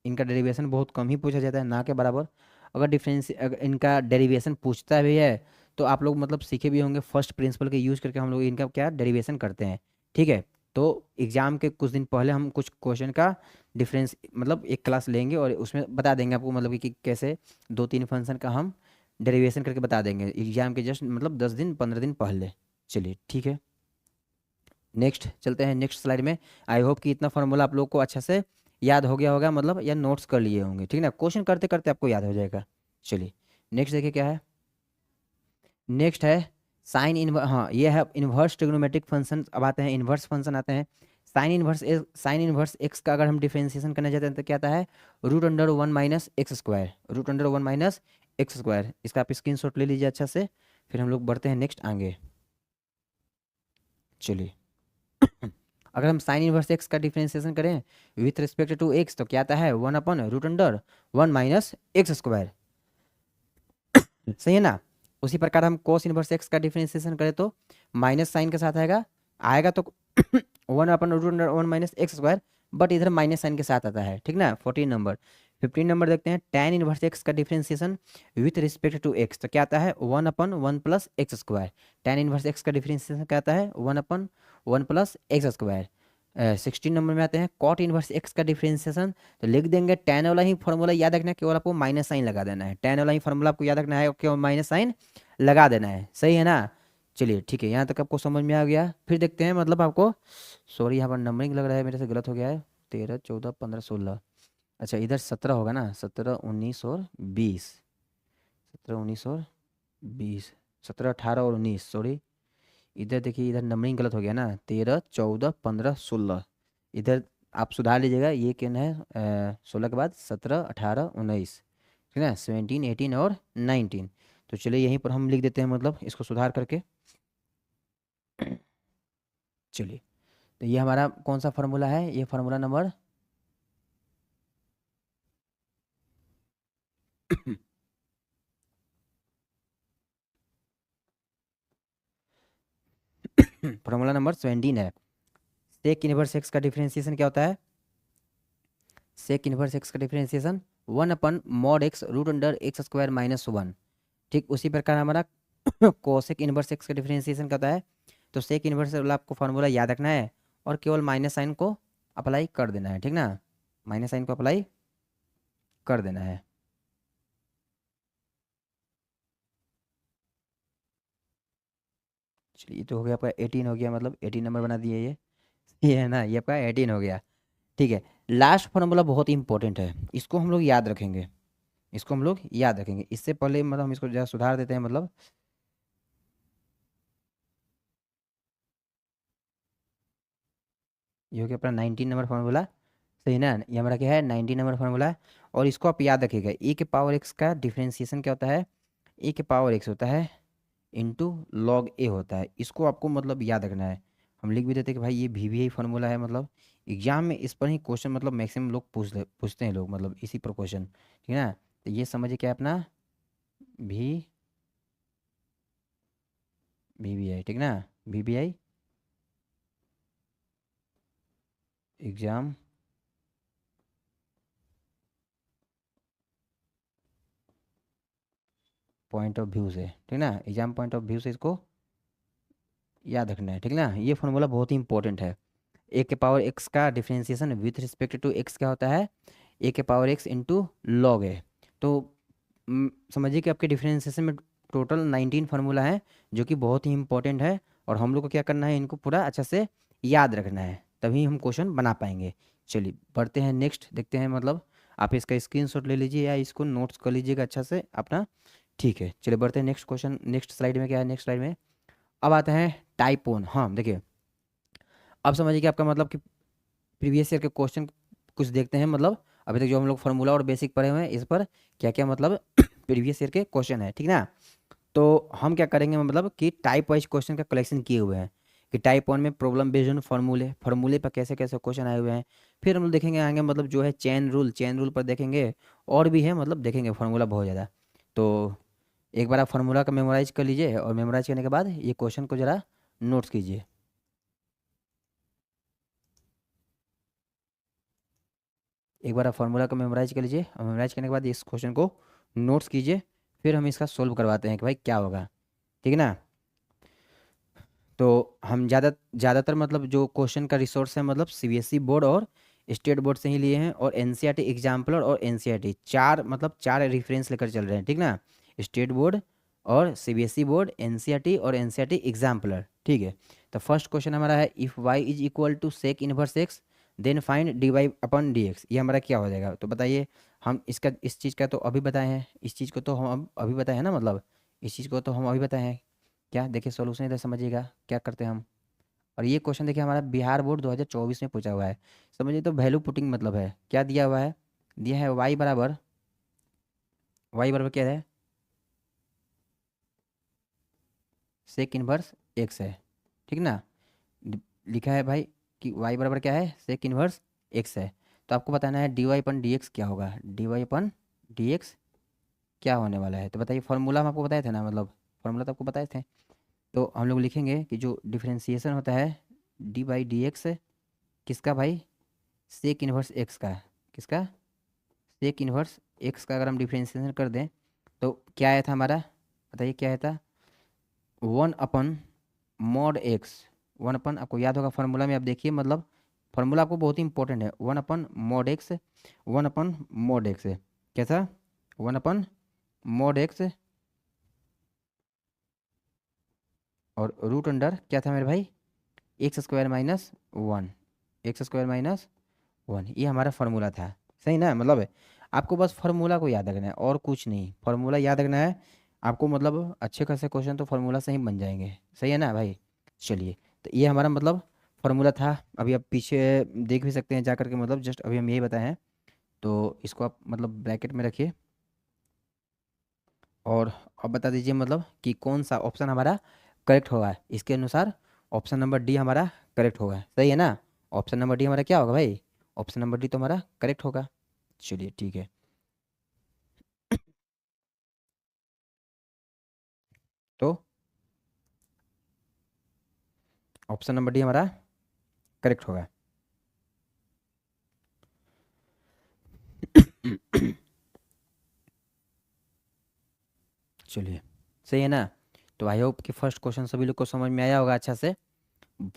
इनका डेरिवेशन बहुत कम ही पूछा जाता है ना के बराबर। अगर डिफरेंस अगर इनका डेरिवेशन पूछता भी है तो आप लोग मतलब सीखे भी होंगे फर्स्ट प्रिंसिपल के यूज करके हम लोग इनका क्या डेरिवेशन करते हैं। ठीक है तो एग्ज़ाम के कुछ दिन पहले हम कुछ क्वेश्चन का डिफरेंस मतलब एक क्लास लेंगे और उसमें बता देंगे आपको मतलब कि कैसे 2-3 फंक्शन का हम डेरिवेशन करके बता देंगे एग्जाम के जस्ट मतलब 10 दिन 15 दिन पहले। चलिए ठीक है, नेक्स्ट चलते हैं नेक्स्ट स्लाइड में। आई होप कि इतना फार्मूला आप लोग को अच्छा से याद हो गया होगा मतलब या नोट्स कर लिए होंगे, ठीक ना, क्वेश्चन करते करते आपको याद हो जाएगा। चलिए नेक्स्ट देखिए क्या है। नेक्स्ट है साइन इनवर्स, हाँ ये है इन्वर्स ट्रिग्नोमेट्रिक फंक्शन। अब आते हैं इन्वर्स फंक्शन आते हैं। साइन इनवर्स एक्स का अगर हम डिफरेंशिएशन करने जाते हैं तो क्या आता है, √1 - x², √1 - x²। इसका आप स्क्रीनशॉट ले लीजिए अच्छा से, फिर हम लोग बढ़ते हैं नेक्स्ट आगे। चलिए अगर हम साइन इनवर्स एक्स का डिफरेंशिएशन करें विथ रिस्पेक्ट टू एक्स तो क्या आता है, 1/√1 - x²। सही है ना। उसी प्रकार हम कोस इनवर्स एक्स का डिफरेंशिएशन करें तो माइनस साइन के साथ आएगा, आएगा तो 1/√1 - x², बट इधर माइनस साइन के साथ आता है, ठीक ना। 14 नंबर। 15 नंबर देखते हैं टेन इनवर्स एक्स का differentiation with respect to x तो क्या आता है, 1/1 + x²। टेन इनवर्स एक्स का डिफरेंशिएशन क्या आता है, 1/1 + x²। 16 नंबर में आते हैं कॉट इनवर्स एक्स का डिफरेंशिएशन, तो लिख देंगे टेन वाला ही फॉर्मूला याद रखना है, केवल आपको माइनस साइन लगा देना है। टेन वाला ही फॉर्मूला आपको याद रखना है और केवल माइनस साइन लगा देना है, सही है ना। चलिए ठीक है, यहाँ तक आपको समझ में आ गया। फिर देखते हैं मतलब आपको, सॉरी यहाँ पर नंबरिंग लग रहा है मेरे से गलत हो गया है, 13 14 15 16, अच्छा इधर 17 होगा ना, 17 19 और 20, 17 19 और 20, 17 18 और 19, सॉरी इधर देखिए इधर नंबरिंग गलत हो गया ना, 13 14 15 16, इधर आप सुधार लीजिएगा, ये क्या है 16 के बाद 17 18 19, ठीक है ना, 17 18 और 19। तो चलिए यहीं पर हम लिख देते हैं मतलब इसको सुधार करके। चलिए तो ये हमारा कौन सा फार्मूला है, ये फार्मूला नंबर फार्मूला नंबर 17 है। सेक इनवर्स एक्स का डिफरेंशिएशन क्या होता है, सेक इनवर्स एक्स का डिफरेंशिएशन 1/mod x√x² - 1। ठीक उसी प्रकार हमारा कोसेक इनवर्स एक्स का डिफरेंशिएशन क्या होता है, तो सेक इनवर्स वाला आपको फार्मूला याद रखना है और केवल माइनस साइन को अप्लाई कर देना है, ठीक ना, माइनस साइन को अप्लाई कर देना है। चलिए तो हो गया आपका 18 हो गया, मतलब 18 नंबर बना दिए ये है ना, ये आपका 18 हो गया। ठीक है, लास्ट फार्मूला बहुत इंपॉर्टेंट है, इसको हम लोग याद रखेंगे, इसको हम लोग याद रखेंगे। इससे पहले मतलब हम इसको जरा सुधार देते हैं, मतलब ये हो गया अपना 19 नंबर फार्मूला, सही ना, ये हमारा क्या है 19 नंबर फार्मूला। और इसको आप याद रखिएगा, ए के पावर एक्स का डिफरेंशिएशन क्या होता है, ए के पावर एक्स होता है इंटू लॉग ए होता है, इसको आपको मतलब याद रखना है। हम लिख भी देते हैं कि भाई ये VBI फार्मूला है, मतलब एग्जाम में इस पर ही क्वेश्चन मतलब मैक्सिमम लोग पूछते हैं लोग, मतलब इसी पर क्वेश्चन, ठीक है ना। तो ये समझिए क्या है अपना भी VBI, ठीक ना, VBI exam point of view से, ठीक ना, एग्जाम पॉइंट ऑफ व्यू से इसको याद रखना है, ठीक ना। ये फार्मूला बहुत ही इंपॉर्टेंट है। ए के पावर एक्स का differentiation with respect to x क्या होता है, ए के पावर एक्स इंटू लॉग है। तो समझिए कि आपके डिफरेंशिएशन में टोटल 19 फार्मूला है जो कि बहुत ही इंपॉर्टेंट है, और हम लोग को क्या करना है, इनको पूरा अच्छा से याद रखना है, तभी हम क्वेश्चन बना पाएंगे। चलिए बढ़ते हैं नेक्स्ट, देखते हैं मतलब आप इसका स्क्रीनशॉट ले लीजिए या इसको नोट्स कर लीजिएगा अच्छा से अपना, ठीक है। चलिए बढ़ते हैं नेक्स्ट क्वेश्चन, नेक्स्ट स्लाइड में क्या है, नेक्स्ट स्लाइड में अब आते हैं टाइपोन। हाँ देखिए अब समझिए कि आपका मतलब कि प्रीवियस ईयर के क्वेश्चन कुछ देखते हैं, मतलब अभी तक जो हम लोग फार्मूला और बेसिक पढ़े हुए हैं इस पर क्या क्या मतलब प्रीवियस ईयर के क्वेश्चन है, ठीक ना। तो हम क्या करेंगे मतलब कि टाइप वाइज क्वेश्चन का कलेक्शन किए हुए हैं कि टाइप 1 में प्रॉब्लम बेस्ड ऑन फार्मूले, फार्मूले पर कैसे कैसे क्वेश्चन आए हुए हैं। फिर हम लोग देखेंगे आगे मतलब जो है चेन रूल, चेन रूल पर देखेंगे, और भी है मतलब देखेंगे फार्मूला बहुत ज़्यादा। तो एक बार आप फार्मूला का मेमोराइज कर लीजिए और मेमोराइज करने के बाद ये क्वेश्चन को ज़रा नोट्स कीजिए। एक बार आप फार्मूला को मेमोराइज कर लीजिए और मेमोराइज करने के बाद इस क्वेश्चन को नोट्स कीजिए, फिर हम इसका सोल्व करवाते हैं कि भाई क्या होगा, ठीक है ना। तो हम ज़्यादातर मतलब जो क्वेश्चन का रिसोर्स है मतलब सीबीएसई बोर्ड और स्टेट बोर्ड से ही लिए हैं, और एनसीईआरटी एग्जाम्पलर और एनसीईआरटी चार मतलब चार रेफरेंस लेकर चल रहे हैं, ठीक ना। स्टेट बोर्ड और सीबीएसई बोर्ड, एनसीईआरटी और एनसीईआरटी एग्जाम्पलर, ठीक है। तो फर्स्ट क्वेश्चन हमारा है if y is equal to sec inverse x then find d y upon d x, ये हमारा क्या हो जाएगा। तो बताइए, हम इसका इस चीज़ का तो अभी बताए हैं, इस चीज़ को तो हम अभी बताए हैं ना, मतलब इस चीज़ को तो हम अभी बताए हैं। क्या देखिए सॉल्यूशन इधर समझिएगा क्या करते हैं हम। और ये क्वेश्चन देखिए हमारा बिहार बोर्ड 2024 में पूछा हुआ है। समझिए, तो वैल्यू पुटिंग मतलब है क्या दिया हुआ है, दिया है वाई बराबर क्या है, सेक इनवर्स एक्स है, ठीक ना। लिखा है भाई कि वाई बराबर क्या है, सेक इनवर्स एक्स है। तो आपको बताना है d y upon d x क्या होगा, D y upon d x क्या होने वाला है। तो बताइए, फॉर्मूला हम आपको बताए थे ना, मतलब फॉर्मूला तो आपको बताए थे। तो हम लोग लिखेंगे कि जो डिफरेंशिएशन होता है डी बाई डी एक्स, किसका भाई, सेक इनवर्स एक्स का, किसका, सेक इनवर्स एक्स का अगर हम डिफरेंशिएशन कर दें तो क्या आया था हमारा, बताइए क्या आया था, 1/mod x, 1 अपन, आपको याद होगा फार्मूला में, आप देखिए मतलब फार्मूला आपको बहुत ही इंपॉर्टेंट है, 1/mod x, 1/mod x है कैसा, 1/mod x, और रूट अंडर क्या था मेरे भाई, x² - 1, x² - 1, ये हमारा फार्मूला था। सही ना, मतलब आपको बस फार्मूला को याद रखना है और कुछ नहीं, फार्मूला याद रखना है आपको, मतलब अच्छे खासे क्वेश्चन तो फार्मूला से ही बन जाएंगे। सही है ना भाई। चलिए, तो ये हमारा मतलब फार्मूला था। अभी आप पीछे देख भी सकते हैं जा करके, मतलब जस्ट अभी हम यही बताए हैं। तो इसको आप मतलब ब्रैकेट में रखिए, और अब बता दीजिए मतलब कि कौन सा ऑप्शन हमारा करेक्ट होगा इसके अनुसार। ऑप्शन नंबर डी हमारा करेक्ट होगा, सही है ना। ऑप्शन नंबर डी हमारा क्या होगा भाई, ऑप्शन नंबर डी तो हमारा करेक्ट होगा। चलिए ठीक है, तो ऑप्शन नंबर डी हमारा करेक्ट होगा। चलिए, सही है ना। तो आई होप कि फर्स्ट क्वेश्चन सभी लोग को समझ में आया होगा अच्छा से।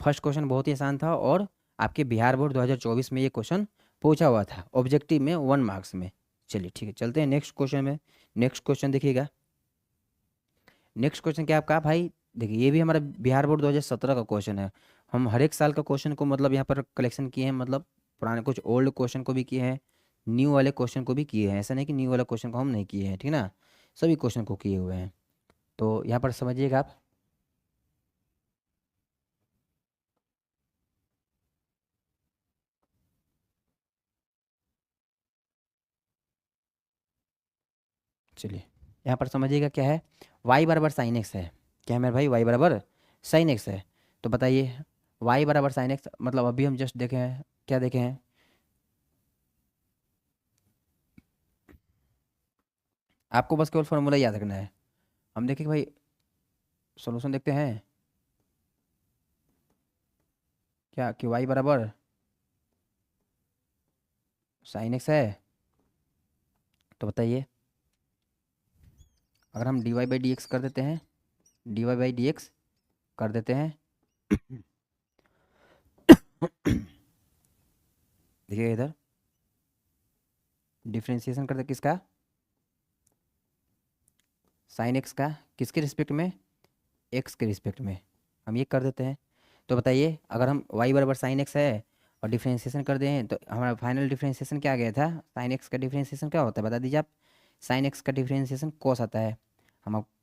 फर्स्ट क्वेश्चन बहुत ही आसान था, और आपके बिहार बोर्ड 2024 में ये क्वेश्चन पूछा हुआ था ऑब्जेक्टिव में 1 मार्क्स में। चलिए ठीक है, चलते हैं नेक्स्ट क्वेश्चन में। नेक्स्ट क्वेश्चन देखिएगा, नेक्स्ट क्वेश्चन क्या है आपका भाई, देखिए ये भी हमारा बिहार बोर्ड 2017 का क्वेश्चन है। हम हर एक साल का क्वेश्चन को मतलब यहाँ पर कलेक्शन किए हैं, मतलब पुराने कुछ ओल्ड क्वेश्चन को भी किए हैं, न्यू वाले क्वेश्चन को भी किए हैं, ऐसा नहीं कि न्यू वाला क्वेश्चन को हम नहीं किए हैं, ठीक ना। सभी क्वेश्चन को किए हुए हैं। तो यहाँ पर समझिएगा आप। चलिए, यहाँ पर समझिएगा क्या है, वाई बराबर साइन एक्स है। क्या है मेरे भाई, वाई बराबर साइन एक्स है। तो बताइए, वाई बराबर साइन एक्स मतलब अभी हम जस्ट देखे हैं, क्या देखे हैं, आपको बस केवल फॉर्मूला याद रखना है। हम देखें भाई, सॉल्यूशन देखते हैं क्या, कि वाई बराबर साइन एक्स है। तो बताइए, अगर हम d y by d x कर देते हैं, d y by d x कर देते हैं, देखिए इधर डिफ्रेंशिएशन कर दे किसका, साइन एक्स का, किसके रिस्पेक्ट में, एक्स के रिस्पेक्ट में, हम ये कर देते हैं। तो बताइए, अगर हम वाई बराबर साइन एक्स है और डिफ्रेंशिएशन कर दें तो हमारा फाइनल डिफ्रेंशिएशन क्या आ गया था, साइन एक्स का डिफ्रेंशिएशन क्या होता है बता दीजिए आप। साइन एक्स का डिफ्रेंशिएशन कॉस आता है।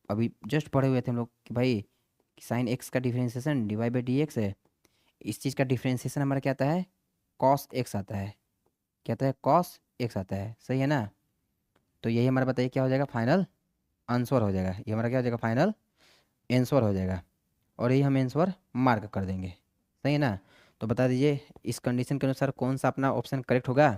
अभी जस्ट पढ़े हुए थे हम लोग कि भाई साइन एक्स का differentiation d y by d x है, इस चीज़ का डिफ्रेंशिएशन हमारा क्या आता है, कॉस एक्स आता है, क्या आता है, कॉस एक्स आता है, सही है ना। तो यही हमारा बताइए क्या हो जाएगा, फाइनल आंसर हो जाएगा, ये हमारा क्या हो जाएगा, फाइनल आंसर हो जाएगा। और यही हम आंसर मार्क कर देंगे, सही है ना। तो बता दीजिए इस कंडीशन के अनुसार कौन सा अपना ऑप्शन करेक्ट होगा।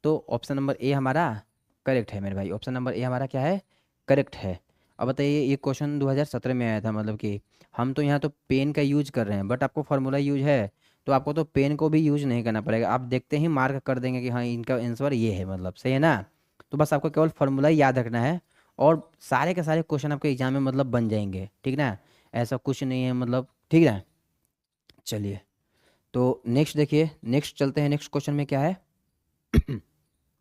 तो ऑप्शन नंबर ए हमारा करेक्ट है मेरे भाई, ऑप्शन नंबर ए हमारा क्या है, करेक्ट है। अब बताइए, ये क्वेश्चन 2017 में आया था, मतलब कि हम तो यहाँ तो पेन का यूज कर रहे हैं, बट आपको फार्मूला यूज है, तो आपको तो पेन को भी यूज नहीं करना पड़ेगा, आप देखते ही मार्क कर देंगे कि हाँ इनका आंसर ये है, मतलब सही है ना। तो बस आपको केवल फार्मूला ही याद रखना है, और सारे के सारे क्वेश्चन आपके एग्जाम में मतलब बन जाएंगे, ठीक ना। ऐसा कुछ नहीं है मतलब, ठीक है। चलिए, तो नेक्स्ट देखिए, नेक्स्ट चलते हैं, नेक्स्ट क्वेश्चन में क्या है।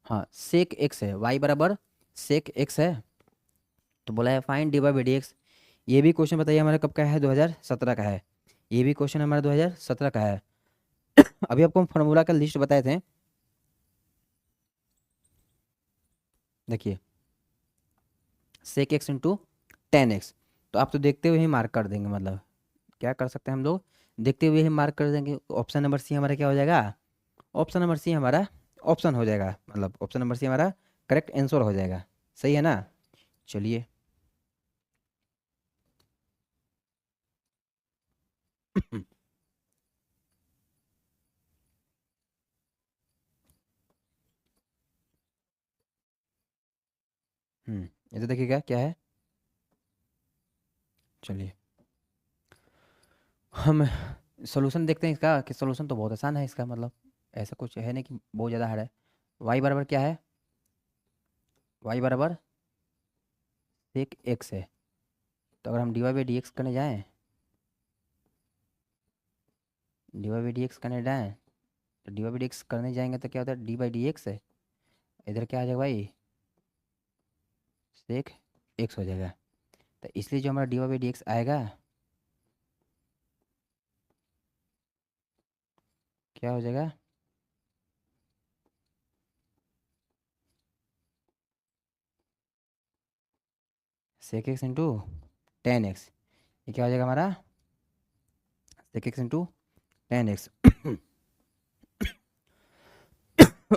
हाँ, सेक एक्स है, वाई बराबर सेक एक्स है, तो बोला है find D by d x. ये भी क्वेश्चन बताइए हमारा कब का है, 2017 का है। ये भी क्वेश्चन हमारा 2017 का है। अभी आपको हम फार्मूला का लिस्ट बताए थे, देखिए sec x into tan x. तो आप तो देखते हुए ही मार्क कर देंगे, मतलब क्या कर सकते हैं हम लोग, देखते हुए ही मार्क कर देंगे। ऑप्शन नंबर सी हमारा क्या हो जाएगा, ऑप्शन नंबर सी हमारा ऑप्शन हो जाएगा, मतलब ऑप्शन नंबर सी हमारा करेक्ट आंसर हो जाएगा। सही है ना। चलिए। ये तो देखिएगा क्या है। चलिए हम सोल्यूशन देखते हैं इसका, कि सोल्यूशन तो बहुत आसान है इसका, मतलब ऐसा कुछ है नहीं कि बहुत ज़्यादा हार्ड है। वाई बराबर क्या है, वाई बराबर सेक एक्स है, तो अगर हम d y by d x करने जाएँ, d y by d x करने जाएँ, तो d y by d x करने जाएंगे तो क्या होता है, डी बाई डी एक्स है, इधर क्या आ जाएगा भाई, सेक एक्स हो जाएगा। तो इसलिए जो हमारा d y by d x आएगा, क्या हो जाएगा, sec x into tan x. ये क्या हो जाएगा हमारा, sec x into tan x.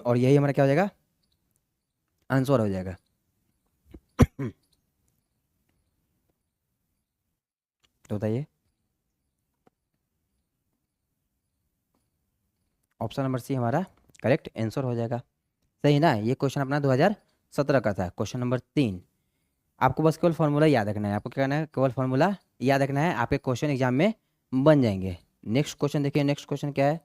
और यही हमारा क्या हो जाएगा, आंसर हो जाएगा। तो बताइए, ऑप्शन नंबर सी हमारा करेक्ट आंसर हो जाएगा। सही ना। ये क्वेश्चन अपना 2017 का था, क्वेश्चन नंबर 3। आपको बस केवल फॉर्मूला याद रखना है, आपको क्या करना है, केवल फॉर्मूला याद रखना है, आपके क्वेश्चन एग्जाम में बन जाएंगे। नेक्स्ट क्वेश्चन देखिए, नेक्स्ट क्वेश्चन क्या है,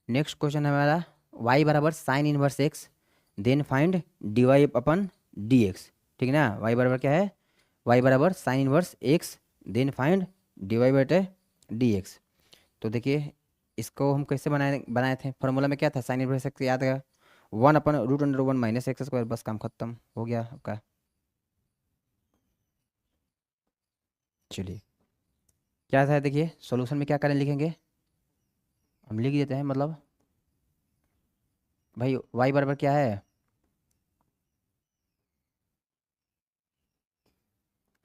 नेक्स्ट क्वेश्चन है हमारा वाई बराबर sine inverse x, then find d y upon d x. ठीक है ना। वाई बराबर क्या है, वाई बराबर sine inverse x, then find d y बटे डी एक्स। तो देखिए इसको हम कैसे बनाए बनाए थे, फॉर्मूला में क्या था, साइन इनवर्स एक्स याद है, 1/√1 माइनस एक्स स्क्वायर, बस काम खत्म हो गया आपका। चलिए क्या था, देखिए सॉल्यूशन में क्या करें, लिखेंगे, हम लिख देते हैं, मतलब भाई वाई बराबर क्या है,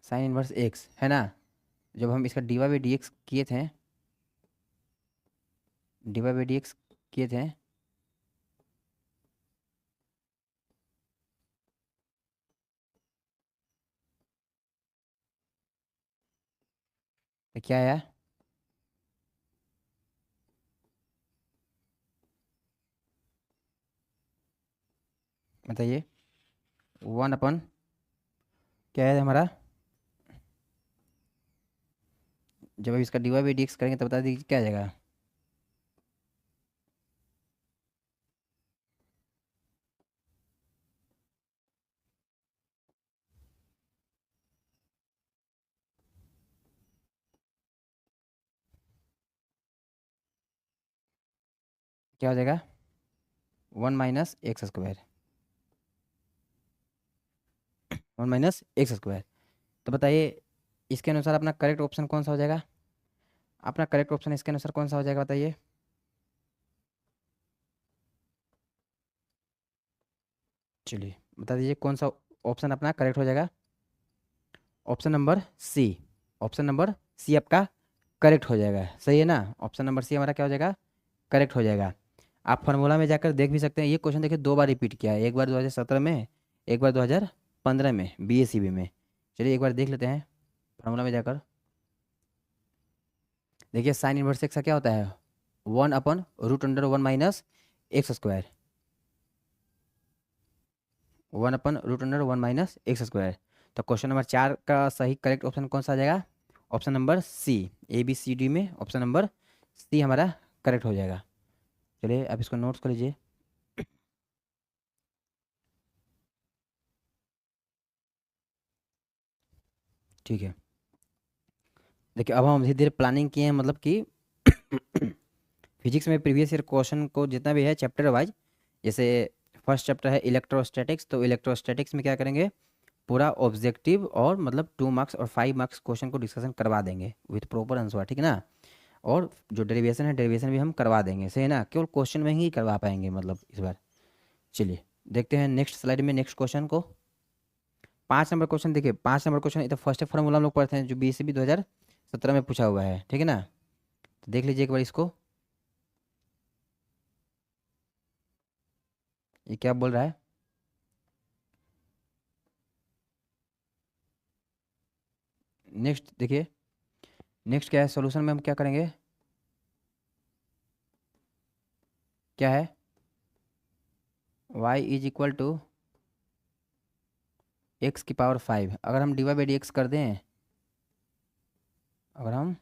साइन इनवर्स एक्स है ना। जब हम इसका d y by d x किए थे, d y by d x किए थे, तो क्या आया, बताइए, 1 अपन क्या है हमारा, जब हम इसका d y by d x करेंगे तो बता दीजिए क्या आ जाएगा, क्या हो जाएगा, 1 - x², 1 - x²। तो बताइए इसके अनुसार अपना करेक्ट ऑप्शन कौन सा हो जाएगा, अपना करेक्ट ऑप्शन इसके अनुसार कौन सा हो जाएगा, बताइए। चलिए बता दीजिए कौन सा ऑप्शन अपना करेक्ट हो जाएगा। Option number c, option number c आपका करेक्ट हो जाएगा। सही है ना। ऑप्शन नंबर सी हमारा क्या हो जाएगा, करेक्ट हो जाएगा। आप फार्मूला में जाकर देख भी सकते हैं, ये क्वेश्चन देखिए 2 बार रिपीट किया है, एक बार 2017 में, एक बार 2015 में BACB में। चलिए एक बार देख लेते हैं फार्मूला में जाकर। देखिए साइन इनवर्स एक्स का क्या होता है, 1/√1 - x², 1/√1 - x²। तो क्वेश्चन नंबर 4 का सही करेक्ट ऑप्शन कौन सा आ जाएगा, ऑप्शन नंबर सी। ABCD में ऑप्शन नंबर सी हमारा करेक्ट हो जाएगा। चलिए आप इसको नोट्स कर लीजिए। ठीक है। देखिए अब हम धीरे धीरे प्लानिंग किए हैं, मतलब कि फिजिक्स में प्रीवियस ईयर क्वेश्चन को जितना भी है चैप्टर वाइज, जैसे फर्स्ट चैप्टर है इलेक्ट्रोस्टैटिक्स, तो इलेक्ट्रोस्टैटिक्स में क्या करेंगे, पूरा ऑब्जेक्टिव और मतलब 2 मार्क्स और 5 मार्क्स क्वेश्चन को डिस्कशन करवा देंगे विथ प्रॉपर आंसर, ठीक है ना। और जो डेरिवेशन है, डेरिवेशन भी हम करवा देंगे, सही है ना, केवल क्वेश्चन में ही करवा पाएंगे मतलब इस बार। चलिए देखते हैं नेक्स्ट स्लाइड में नेक्स्ट क्वेश्चन को। 5 नंबर क्वेश्चन देखिए, 5 नंबर क्वेश्चन, ये तो फर्स्ट फार्मूला हम लोग पढ़ते हैं जो बीसीबी 2017 में पूछा हुआ है, ठीक है ना। तो देख लीजिए एक बार इसको, ये क्या बोल रहा है। नेक्स्ट देखिए, नेक्स्ट क्या है, सॉल्यूशन में हम क्या करेंगे, क्या है, y is equal to x की पावर 5, अगर हम डिवाइड बाई डी एक्स कर दें, अगर हम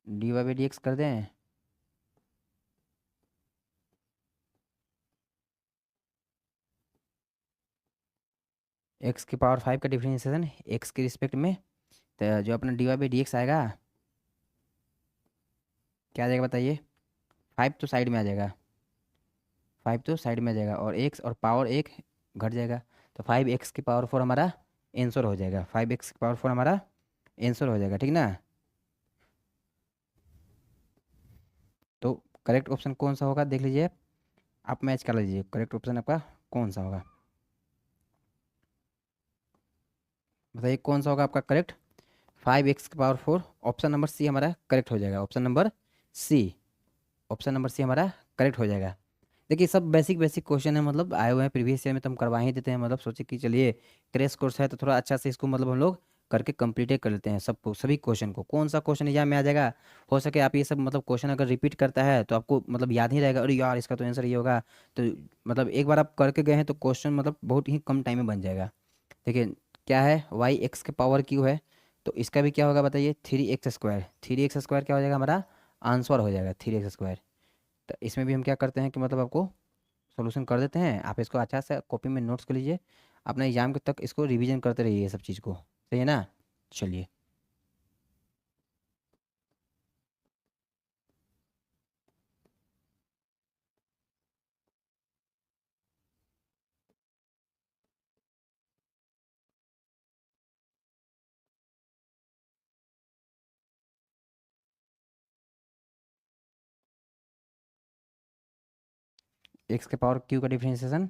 डिवाइड बाई डी एक्स कर दें, एक्स की पावर 5 का डिफरेंशिएशन एक्स के रिस्पेक्ट में, तो जो अपना डिवाइड बाई डी एक्स आएगा क्या आ जाएगा बताइए, 5 तो साइड में आ जाएगा, 5 तो साइड में आ जाएगा और एक्स और पावर एक घट जाएगा, तो 5x की पावर 4 हमारा आंसर हो जाएगा, 5x की पावर 4 हमारा आंसर हो जाएगा, ठीक ना। तो करेक्ट ऑप्शन कौन सा होगा देख लीजिए, आप मैच कर लीजिए करेक्ट ऑप्शन आपका कौन सा होगा, बताइए कौन सा होगा आपका करेक्ट। 5x की पावर 4, ऑप्शन नंबर सी हमारा करेक्ट हो जाएगा, option number c, option number c हमारा करेक्ट हो जाएगा। देखिए सब बेसिक बेसिक क्वेश्चन है, मतलब आए हुए हैं प्रीवियस ईयर में, तो हम करवा ही देते हैं, मतलब सोचे कि चलिए क्रैश कोर्स है तो थोड़ा अच्छा से इसको मतलब हम लोग करके कंप्लीट कर लेते हैं सबको, सभी क्वेश्चन को, कौन सा क्वेश्चन एग्जाम में आ जाएगा, हो सके आप ये सब मतलब क्वेश्चन अगर रिपीट करता है तो आपको मतलब याद ही रहेगा, अरे यार इसका तो आंसर ये होगा, तो मतलब एक बार आप करके गए हैं तो क्वेश्चन मतलब बहुत ही कम टाइम में बन जाएगा। देखिए क्या है, वाई एक्स के पावर क्यू है, तो इसका भी क्या होगा बताइए, 3x स्क्वायर, 3x स्क्वायर क्या हो जाएगा हमारा आंसर हो जाएगा 3x स्क्वायर। तो इसमें भी हम क्या करते हैं कि मतलब आपको सॉल्यूशन कर देते हैं, आप इसको अच्छा से कॉपी में नोट्स कर लीजिए, अपने एग्जाम के तक इसको रिवीजन करते रहिए ये सब चीज़ को, सही है ना। चलिए एक्स के पावर क्यू का डिफरेंशिएशन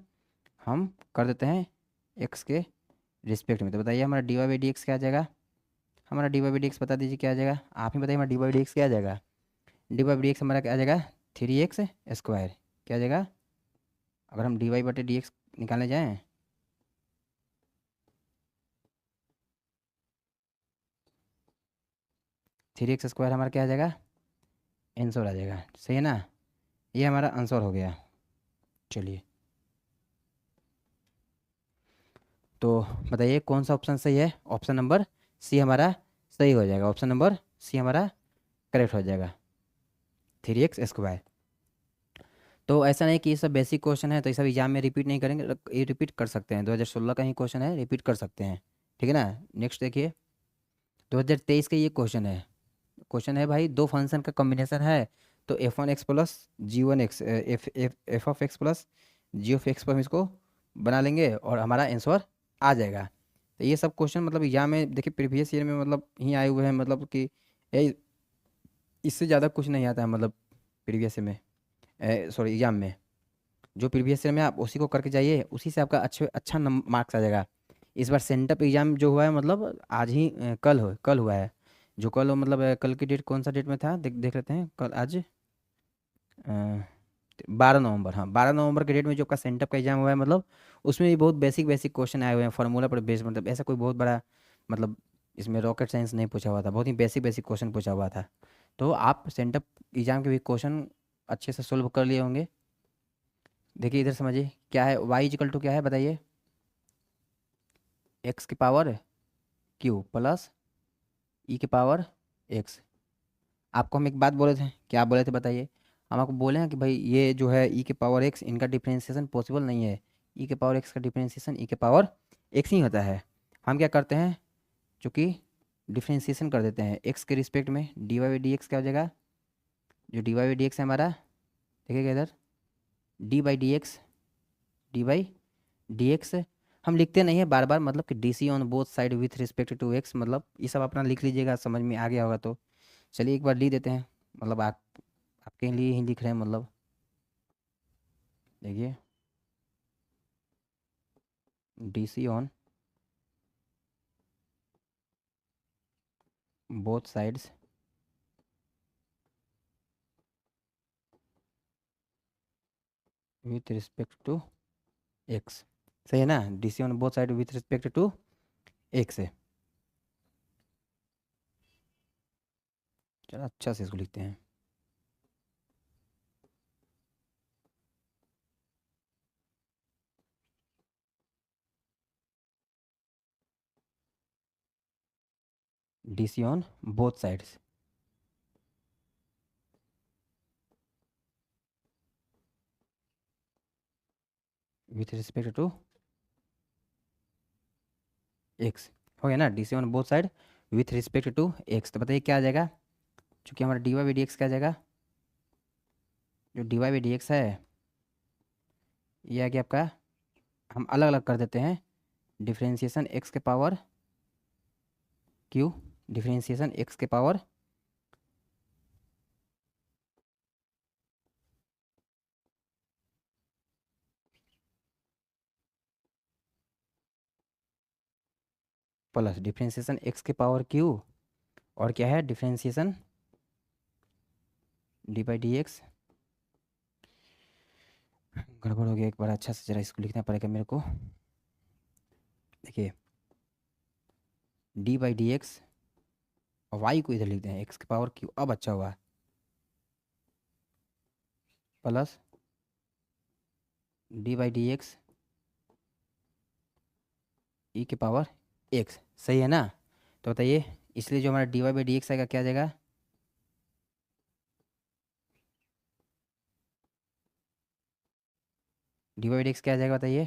हम कर देते हैं एक्स के रिस्पेक्ट में, तो बताइए हमारा d y by d x क्या आ जाएगा, हमारा d y by d x बता दीजिए क्या आ जाएगा, आप ही बताइए हमारा d y by d x क्या आ जाएगा, d y by d x हमारा क्या आ जाएगा, 3x स्क्वायर, क्या आ जाएगा, अगर हम डी वाई बटे डी एक्स निकालने जाएँ, 3x स्क्वायर हमारा क्या आ जाएगा, आंसर आ जाएगा, सही है ना, ये हमारा आंसर हो गया। चलिए तो बताइए कौन सा ऑप्शन सही है, ऑप्शन नंबर सी हमारा सही हो जाएगा, ऑप्शन नंबर सी हमारा करेक्ट हो जाएगा, 3x स्क्वायर। तो ऐसा नहीं कि ये सब बेसिक क्वेश्चन है तो ये सब एग्जाम में रिपीट नहीं करेंगे, ये रिपीट कर सकते हैं, 2016 का ही क्वेश्चन है, रिपीट कर सकते हैं, ठीक है ना। नेक्स्ट देखिए, 2023 का ये क्वेश्चन है, क्वेश्चन है भाई दो फंक्शन का कॉम्बिनेशन है, तो f1x plus g1x, f of x plus g of x पर हम इसको बना लेंगे और हमारा आंसर आ जाएगा। तो ये सब क्वेश्चन मतलब एग्जाम में देखिए प्रीवियस ईयर में मतलब ही आए हुए हैं, मतलब कि ये इससे ज़्यादा कुछ नहीं आता है मतलब प्रीवियस ईयर में, सॉरी एग्जाम में, जो प्रीवियस ईयर में आप उसी को करके जाइए, उसी से आपका अच्छा मार्क्स आ जाएगा। इस बार सेंटअप एग्जाम जो हुआ है मतलब आज ही कल हुआ है, जो कल हो मतलब कल की डेट कौन सा डेट में था, देख देख लेते हैं कल आज 12 नवंबर, हाँ 12 नवंबर के डेट में जो आपका सेंटअप का एग्जाम हुआ है, मतलब उसमें भी बहुत बेसिक बेसिक क्वेश्चन आए हुए हैं फार्मूला पर बेस्ड, मतलब ऐसा कोई बहुत बड़ा मतलब इसमें रॉकेट साइंस नहीं पूछा हुआ था, बहुत ही बेसिक बेसिक क्वेश्चन पूछा हुआ था। तो आप सेंटअप एग्जाम के भी क्वेश्चन अच्छे से सोल्व कर लिए होंगे। देखिए इधर समझिए क्या है, वाई इजिकल टू क्या है बताइए, एक्स की पावर क्यू प्लस ई की पावर एक्स। आपको हम एक बात बोले थे, क्या बोले थे बताइए, हम आपको बोले हैं कि भाई ये जो है ई के पावर एक्स, इनका डिफरेंशिएशन पॉसिबल नहीं है, ई के पावर एक्स का डिफरेंशिएशन ई के पावर एक्स ही होता है। हम क्या करते हैं, चूँकि डिफरेंशिएशन कर देते हैं एक्स के रिस्पेक्ट में, d y by d x क्या हो जाएगा, जो d y by d x है हमारा, देखिएगा इधर, d by d x, d by d x हम लिखते नहीं है बार बार, मतलब कि d c on both side with respect to x, मतलब ये सब अपना लिख लीजिएगा, समझ में आ गया होगा तो। चलिए एक बार लिख देते हैं, मतलब आपके लिए ही लिख रहे हैं, मतलब देखिए, d c on both sides with respect to x, सही है ना, d c on both side with respect to x है। चलो अच्छा से इसको लिखते हैं, d c on both sides with respect to x, हो गया ना, d c on both side with respect to x. तो बताइए क्या आ जाएगा, चूँकि हमारा d y by d x क्या आ जाएगा, जो d y by d x है ये आ गया आपका, हम अलग अलग कर देते हैं, डिफ्रेंशिएशन एक्स के पावर क्यू, डिफ्रेंशिएशन एक्स के पावर प्लस डिफ्रेंशिएशन एक्स के पावर क्यू, और क्या है differentiation D by d x, गड़बड़ हो गया एक बार, अच्छा से जरा इसको लिखना पड़ेगा मेरे को। देखिए d by d x, y को इधर लिखते हैं एक्स के पावर क्यू, अब अच्छा हुआ, plus d by d x e के पावर एक्स, सही है ना। तो बताइए, इसलिए जो हमारा d y by d x आएगा क्या आ जाएगा, d y by d x क्या आ जाएगा बताइए,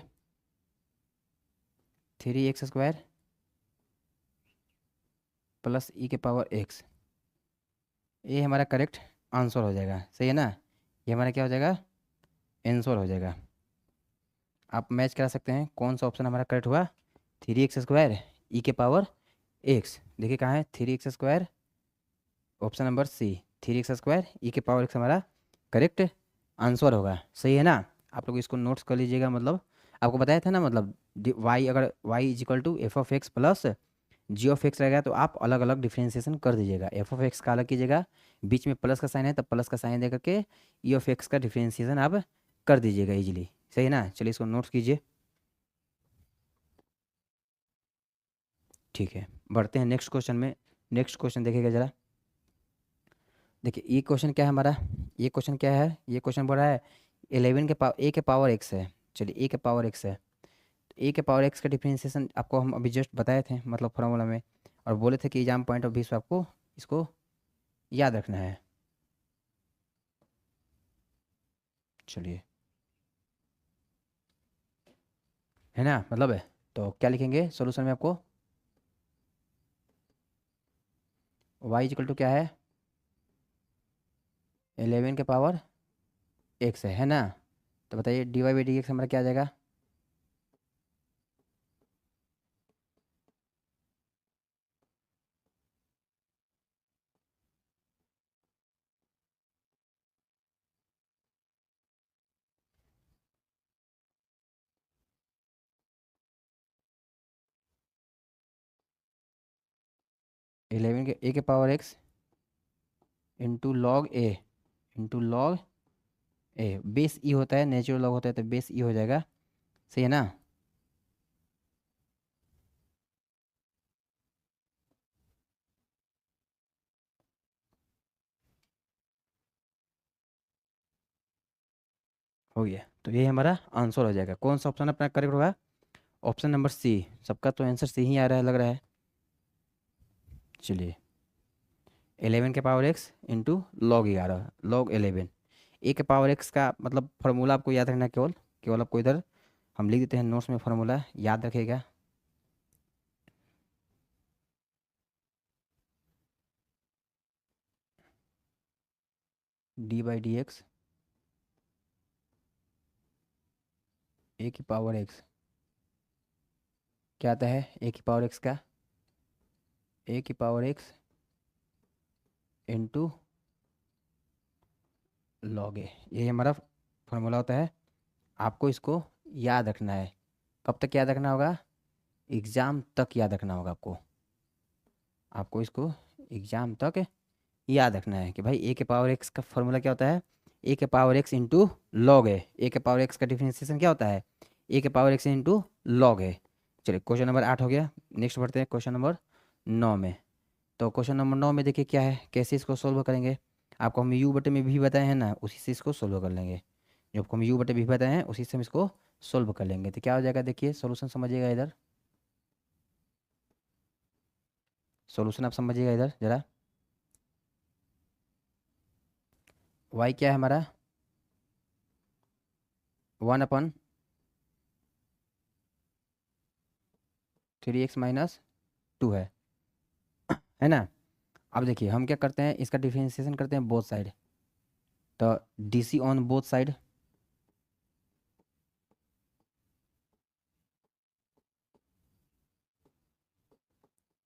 3x² प्लस ई के पावर एक्स, ये हमारा करेक्ट आंसर हो जाएगा, सही है ना, ये हमारा क्या हो जाएगा, आंसर हो जाएगा। आप मैच करा सकते हैं कौन सा ऑप्शन हमारा करेक्ट हुआ, 3x² ई के पावर एक्स, देखिए कहाँ है 3x², ऑप्शन नंबर सी, 3x² ई के पावर एक्स हमारा करेक्ट आंसर होगा, सही है ना। आप लोग इसको नोट्स कर लीजिएगा, मतलब आपको बताया था ना, मतलब वाई, अगर y is equal to f of x plus g of x रहेगा तो आप अलग अलग डिफ्रेंसिएशन कर दीजिएगा, एफ ऑफ एक्स का अलग कीजिएगा, बीच में प्लस का साइन है तब प्लस का साइन दे करके ई ऑफ एक्स का डिफ्रेंसिएशन आप कर दीजिएगा इजीली, सही है ना। चलिए इसको नोट्स कीजिए, ठीक है, बढ़ते हैं नेक्स्ट क्वेश्चन में। नेक्स्ट क्वेश्चन देखिएगा जरा, देखिए ये क्वेश्चन क्या है हमारा, ये क्वेश्चन क्या है, ये क्वेश्चन बोल रहा है 11 के पावर ए के पावर एक्स है, चलिए ए के पावर एक्स है, ए के पावर एक्स का डिफरेंशिएशन आपको हम अभी जस्ट बताए थे, मतलब फॉर्मूला में, और बोले थे कि एग्जाम पॉइंट ऑफ व्यू से आपको इसको याद रखना है। चलिए, है ना, मतलब है, तो क्या लिखेंगे सॉल्यूशन में आपको, वाई इक्वल टू क्या है 11 के पावर एक्स है ना। तो बताइए d y by d x हमारा क्या आ जाएगा, 11 के ए के power x into log a, into log a, base e होता है, नेचुरल लॉग होता है तो बेस ई हो जाएगा, सही है ना। हो गया, तो ये हमारा आंसर हो जाएगा, कौन सा ऑप्शन अपना करेक्ट होगा, ऑप्शन नंबर सी, सबका तो आंसर सी ही आ रहा है लग रहा है। चलिए 11 के power x into log 11, log 11, ए के पावर एक्स का मतलब फार्मूला आपको याद रखना है, केवल केवल आपको इधर हम लिख देते हैं नोट्स में, फार्मूला याद रखिएगा, डी बाई डी एक्स ए की पावर एक्स क्या आता है, ए की पावर एक्स का ए की पावर एक्स इंटू लॉग ए, ये हमारा फॉर्मूला होता है। आपको इसको याद रखना है। कब तक याद रखना होगा, एग्ज़ाम तक याद रखना होगा आपको। आपको इसको एग्ज़ाम तक याद रखना है कि भाई ए के पावर एक्स का फॉर्मूला क्या होता है, ए के पावर एक्स इंटू लॉग है। ए के पावर एक्स का डिफरेंशिएशन क्या होता है, ए के पावर एक्स इंटू लॉग है। चलिए क्वेश्चन नंबर 8 हो गया। नेक्स्ट बढ़ते हैं क्वेश्चन नंबर 9 में। तो क्वेश्चन नंबर 9 में देखिए क्या है, कैसे इसको सोल्व करेंगे। आपको हम यू बटे में भी बताए हैं ना, उसी से इसको सोल्व कर लेंगे। जो आपको हम यू बटे भी बताए हैं उसी से हम इसको सोल्व कर लेंगे। तो क्या हो जाएगा, देखिए सोल्यूशन समझिएगा इधर, सोल्यूशन आप समझिएगा इधर जरा। वाई क्या है हमारा, 1/3x-2 है ना। अब देखिए हम क्या करते हैं, इसका डिफरेंशिएशन करते हैं बोथ साइड। तो d c on both side,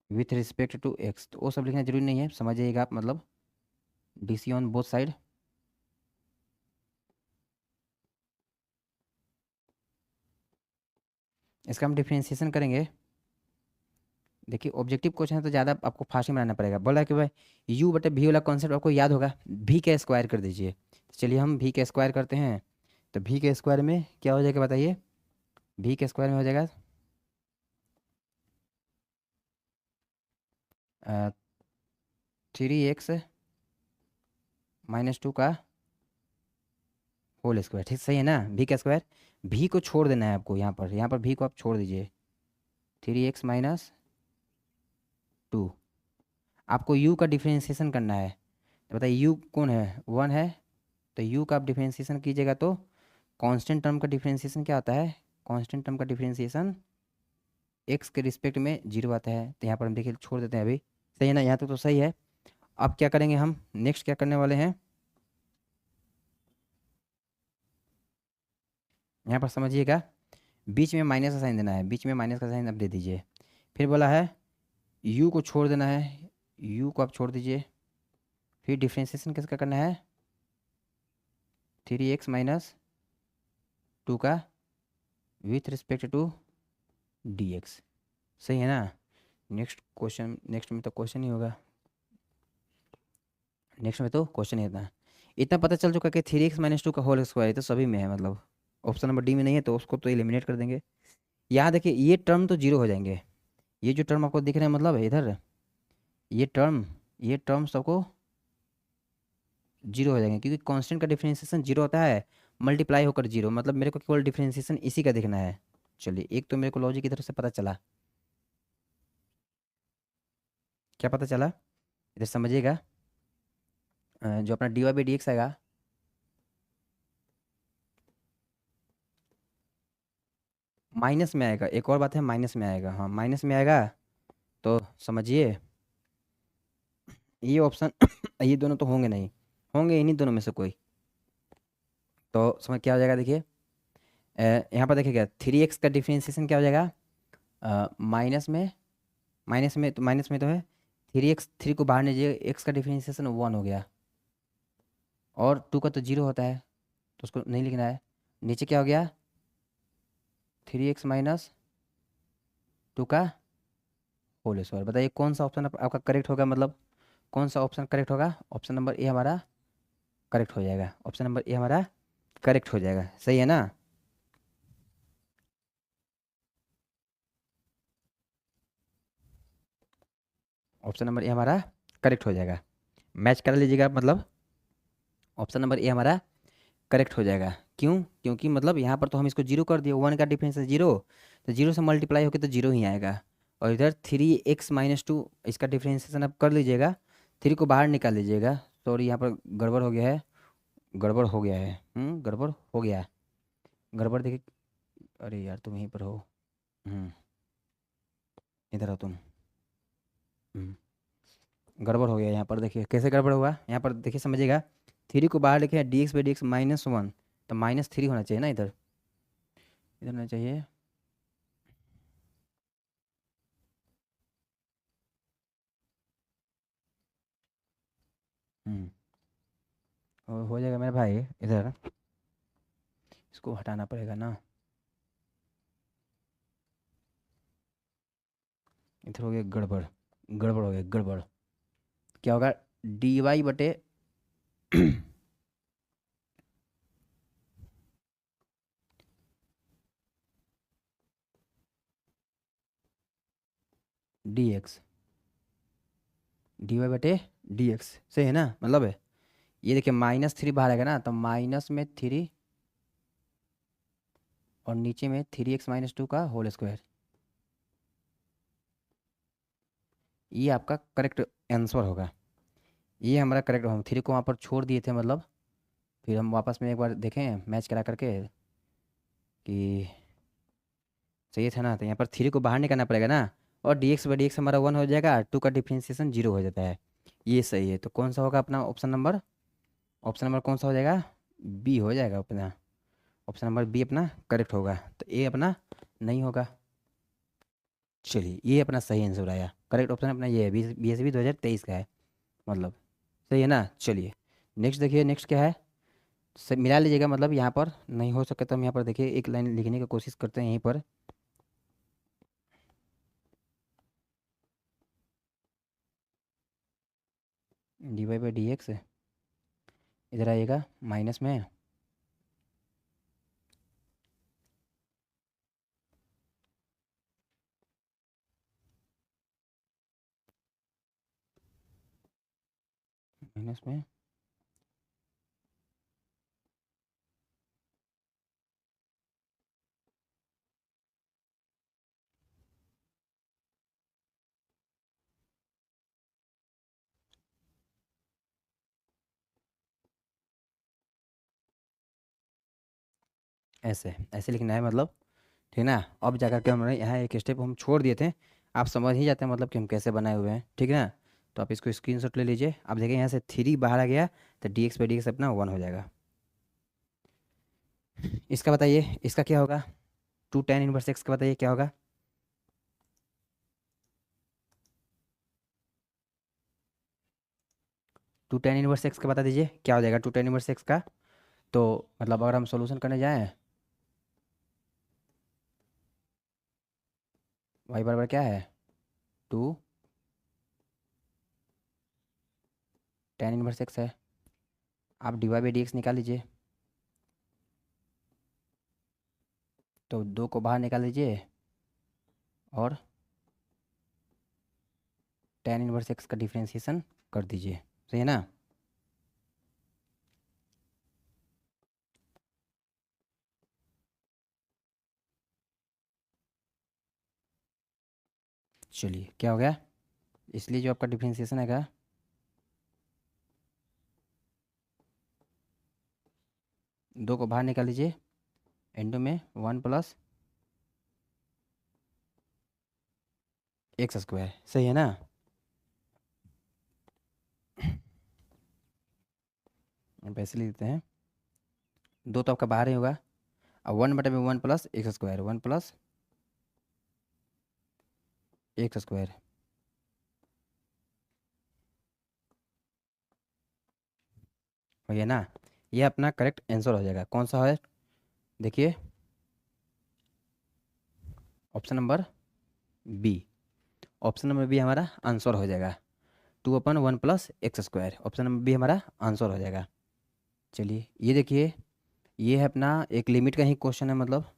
with respect to x, तो वो सब लिखना जरूरी नहीं है, समझिएगा आप, मतलब d c on both side इसका हम डिफरेंशिएशन करेंगे। देखिए ऑब्जेक्टिव क्वेश्चन है तो ज़्यादा आपको फास्ट में बनाना पड़ेगा। बोला कि भाई यू बटे भी वाला कॉन्सेप्ट आपको याद होगा, भी का स्क्वायर कर दीजिए। तो चलिए हम भी का स्क्वायर करते हैं। तो भी के स्क्वायर में क्या हो जाएगा बताइए, भी के स्क्वायर में हो जाएगा 3x-2 का होल स्क्वायर, ठीक सही है ना। भी का स्क्वायर, भी को छोड़ देना है आपको यहाँ पर भी को आप छोड़ दीजिए। 3x-2, आपको u का डिफरेंशिएशन करना है। तो बताइए u कौन है, 1 है। तो u का आप डिफरेंशिएशन कीजिएगा तो कांस्टेंट टर्म का डिफरेंशिएशन क्या आता है, कांस्टेंट टर्म का डिफरेंशिएशन x के रिस्पेक्ट में 0 आता है। तो यहाँ पर हम देखिए छोड़ देते हैं अभी, सही है ना, यहाँ तक तो सही है। अब क्या करेंगे हम, नेक्स्ट क्या करने वाले हैं, यहाँ पर समझिएगा, बीच में माइनस का साइन देना है, बीच में माइनस का साइन आप दे दीजिए। फिर बोला है u को छोड़ देना है, u को आप छोड़ दीजिए। फिर डिफरेंशिएशन किसका करना है, 3x-2 का विथ रिस्पेक्ट टू dx, सही है ना। नेक्स्ट क्वेश्चन, नेक्स्ट में तो क्वेश्चन ही होगा, नेक्स्ट में तो क्वेश्चन ही इतना इतना पता चल चुका कि 3x-2 का होल स्क्वायर तो सभी में है, मतलब ऑप्शन नंबर डी में नहीं है तो उसको तो एलिमिनेट कर देंगे। यहाँ देखिए ये टर्म तो जीरो हो जाएंगे, ये जो टर्म आपको दिख रहे हैं मतलब इधर, ये टर्म, ये टर्म सबको जीरो हो जाएंगे, क्योंकि कांस्टेंट का डिफरेंशिएशन जीरो होता है, मल्टीप्लाई होकर जीरो, मतलब मेरे को केवल डिफरेंशिएशन इसी का देखना है। चलिए एक तो मेरे को लॉजिक की तरफ से पता चला, क्या पता चला इधर समझिएगा। जो अपना d y by d x आएगा, माइनस में आएगा। एक और बात है, माइनस में आएगा, हाँ माइनस में आएगा। तो समझिए ये ऑप्शन ये दोनों तो होंगे नहीं, होंगे इन्हीं दोनों में से कोई। तो समझ क्या हो जाएगा, देखिए यहाँ पर देखिएगा 3x का डिफरेंशिएशन क्या हो जाएगा, माइनस में, माइनस में तो है 3x, 3 को बाहर लीजिए, x का डिफरेंशिएशन 1 हो गया, और 2 का तो जीरो होता है तो उसको नहीं लिखना है। नीचे क्या हो गया, 3x-2 का होल स्क्वायर। बताइए कौन सा ऑप्शन आपका करेक्ट होगा, मतलब कौन सा ऑप्शन करेक्ट होगा। ऑप्शन नंबर ए हमारा करेक्ट हो जाएगा, ऑप्शन नंबर ए हमारा करेक्ट हो जाएगा, सही है ना। ऑप्शन नंबर ए हमारा करेक्ट हो जाएगा, मैच कर लीजिएगा आप, मतलब ऑप्शन नंबर ए हमारा करेक्ट हो जाएगा। क्यों, क्योंकि मतलब यहाँ पर तो हम इसको जीरो कर दिए, 1 का डिफरेंस है जीरो, तो जीरो से मल्टीप्लाई होकर तो जीरो ही आएगा। और इधर 3x-2 इसका डिफरेंशिएशन आप कर लीजिएगा, 3 को बाहर निकाल लीजिएगा। सॉरी यहाँ पर गड़बड़ हो गया है, गड़बड़ हो गया है, गड़बड़ हो गया है, गड़बड़ देखिए, अरे यार तुम यहीं पर हो, हम्म इधर हो तुम, हम्म, गड़बड़ हो गया यहाँ पर। देखिए कैसे गड़बड़ हुआ, यहाँ पर देखिए समझिएगा, थ्री को बाहर लिखे D x by d x -1, तो -3 होना चाहिए ना इधर, इधर होना चाहिए। हो जाएगा मेरे भाई, इधर इसको हटाना पड़ेगा ना, इधर हो गया गड़बड़, गड़बड़ हो गया गड़बड़। क्या होगा, डी वाई बटे डी एक्स, डी वाई बटे डी एक्स, सही है ना, मतलब है ये देखिए -3 बाहर आएगा ना, तो माइनस में 3 और नीचे में 3x - 2 का होल स्क्वायर, ये आपका करेक्ट आंसर होगा। ये हमारा करेक्ट, हम 3 को वहाँ पर छोड़ दिए थे मतलब, फिर हम वापस में एक बार देखें मैच करा करके कि सही था ना, तो यहाँ पर 3 को बाहर निकालना पड़ेगा ना, और d x by d x हमारा 1 हो जाएगा, 2 का डिफ्रेंसिएशन 0 हो जाता है। ये सही है, तो कौन सा होगा अपना ऑप्शन नंबर, ऑप्शन नंबर कौन सा हो जाएगा, बी हो जाएगा अपना, ऑप्शन नंबर बी अपना करेक्ट होगा, तो ए अपना नहीं होगा। चलिए ये अपना सही आंसर आया, करेक्ट ऑप्शन अपना ये है, बी एस बी 2023 का है, मतलब सही है ना। चलिए नेक्स्ट देखिए, नेक्स्ट क्या है, मिला लीजिएगा, मतलब यहाँ पर नहीं हो सके तो हम यहाँ पर देखिए एक लाइन लिखने की कोशिश करते हैं यहीं पर। D y by d x इधर आइएगा माइनस में, माइनस में ऐसे ऐसे लिखना है मतलब, ठीक है ना। अब जा करके हमने यहाँ एक स्टेप हम छोड़ दिए थे, आप समझ ही जाते हैं मतलब कि हम कैसे बनाए हुए हैं, ठीक है ना। तो आप इसको स्क्रीनशॉट ले लीजिए, अब देखिए यहाँ से 3 बाहर आ गया, तो D x by d x अपना 1 हो जाएगा। इसका बताइए इसका क्या होगा, 2 tan 1 x का बताइए क्या होगा, 2 tan 1 x का बता दीजिए क्या हो जाएगा 2 tan 1 x का। तो मतलब अगर हम सॉल्यूशन करने जाएं, वाई बराबर क्या है, 2 tan 1 x है, आप d y by d x निकाल लीजिए, तो 2 को बाहर निकाल लीजिए और tan 1 x का डिफ्रेंशिएशन कर दीजिए, सही है ना। चलिए क्या हो गया, इसलिए जो आपका डिफ्रेंशिएशन आएगा, दो को बाहर निकाल लीजिए, इंटू में 1 + x², सही है ना। अब ऐसे लिख देते हैं, दो तो आपका बाहर ही होगा, अब 1/1 + x², 1 + x², हो गया ना। ये अपना करेक्ट आंसर हो जाएगा, कौन सा है देखिए, option number b, option number b हमारा आंसर हो जाएगा, 2/1 + x², ऑप्शन नंबर बी हमारा आंसर हो जाएगा। चलिए ये देखिए, ये है अपना एक लिमिट का ही क्वेश्चन है, मतलब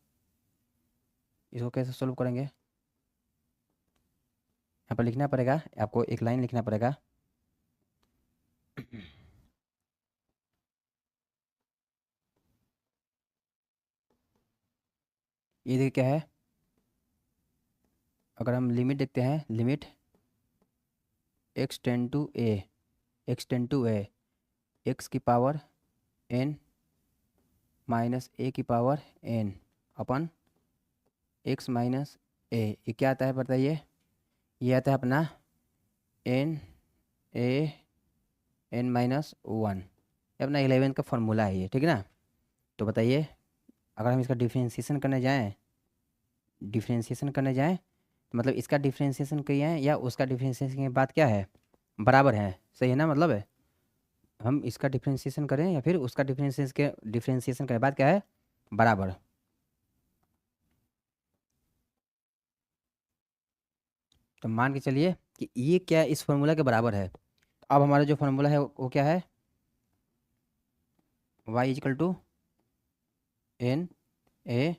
इसको कैसे सोल्व करेंगे, यहाँ पर लिखना पड़ेगा आपको, एक लाइन लिखना पड़ेगा ये देखिए क्या है, अगर हम लिमिट देखते हैं, limit x tends to a x की power n -a⁻n upon x - a, ये क्या आता है बताइए, ये आता है अपना n a n -1, अपना 11 का फॉर्मूला है ये, ठीक है ना। तो बताइए, अगर हम इसका डिफ्रेंशिएशन करने जाएं तो मतलब इसका डिफ्रेंशिएशन किए हैं या उसका डिफ्रेंशिएशन के बाद क्या है, बराबर है, सही है ना। मतलब है हम इसका डिफ्रेंशिएशन करें या फिर उसका डिफ्रेंशिएशन के बाद क्या है, बराबर। तो मान के चलिए कि ये क्या है, इस फॉर्मूला के बराबर है। अब हमारा जो फॉर्मूला है वो क्या है, y equal to n a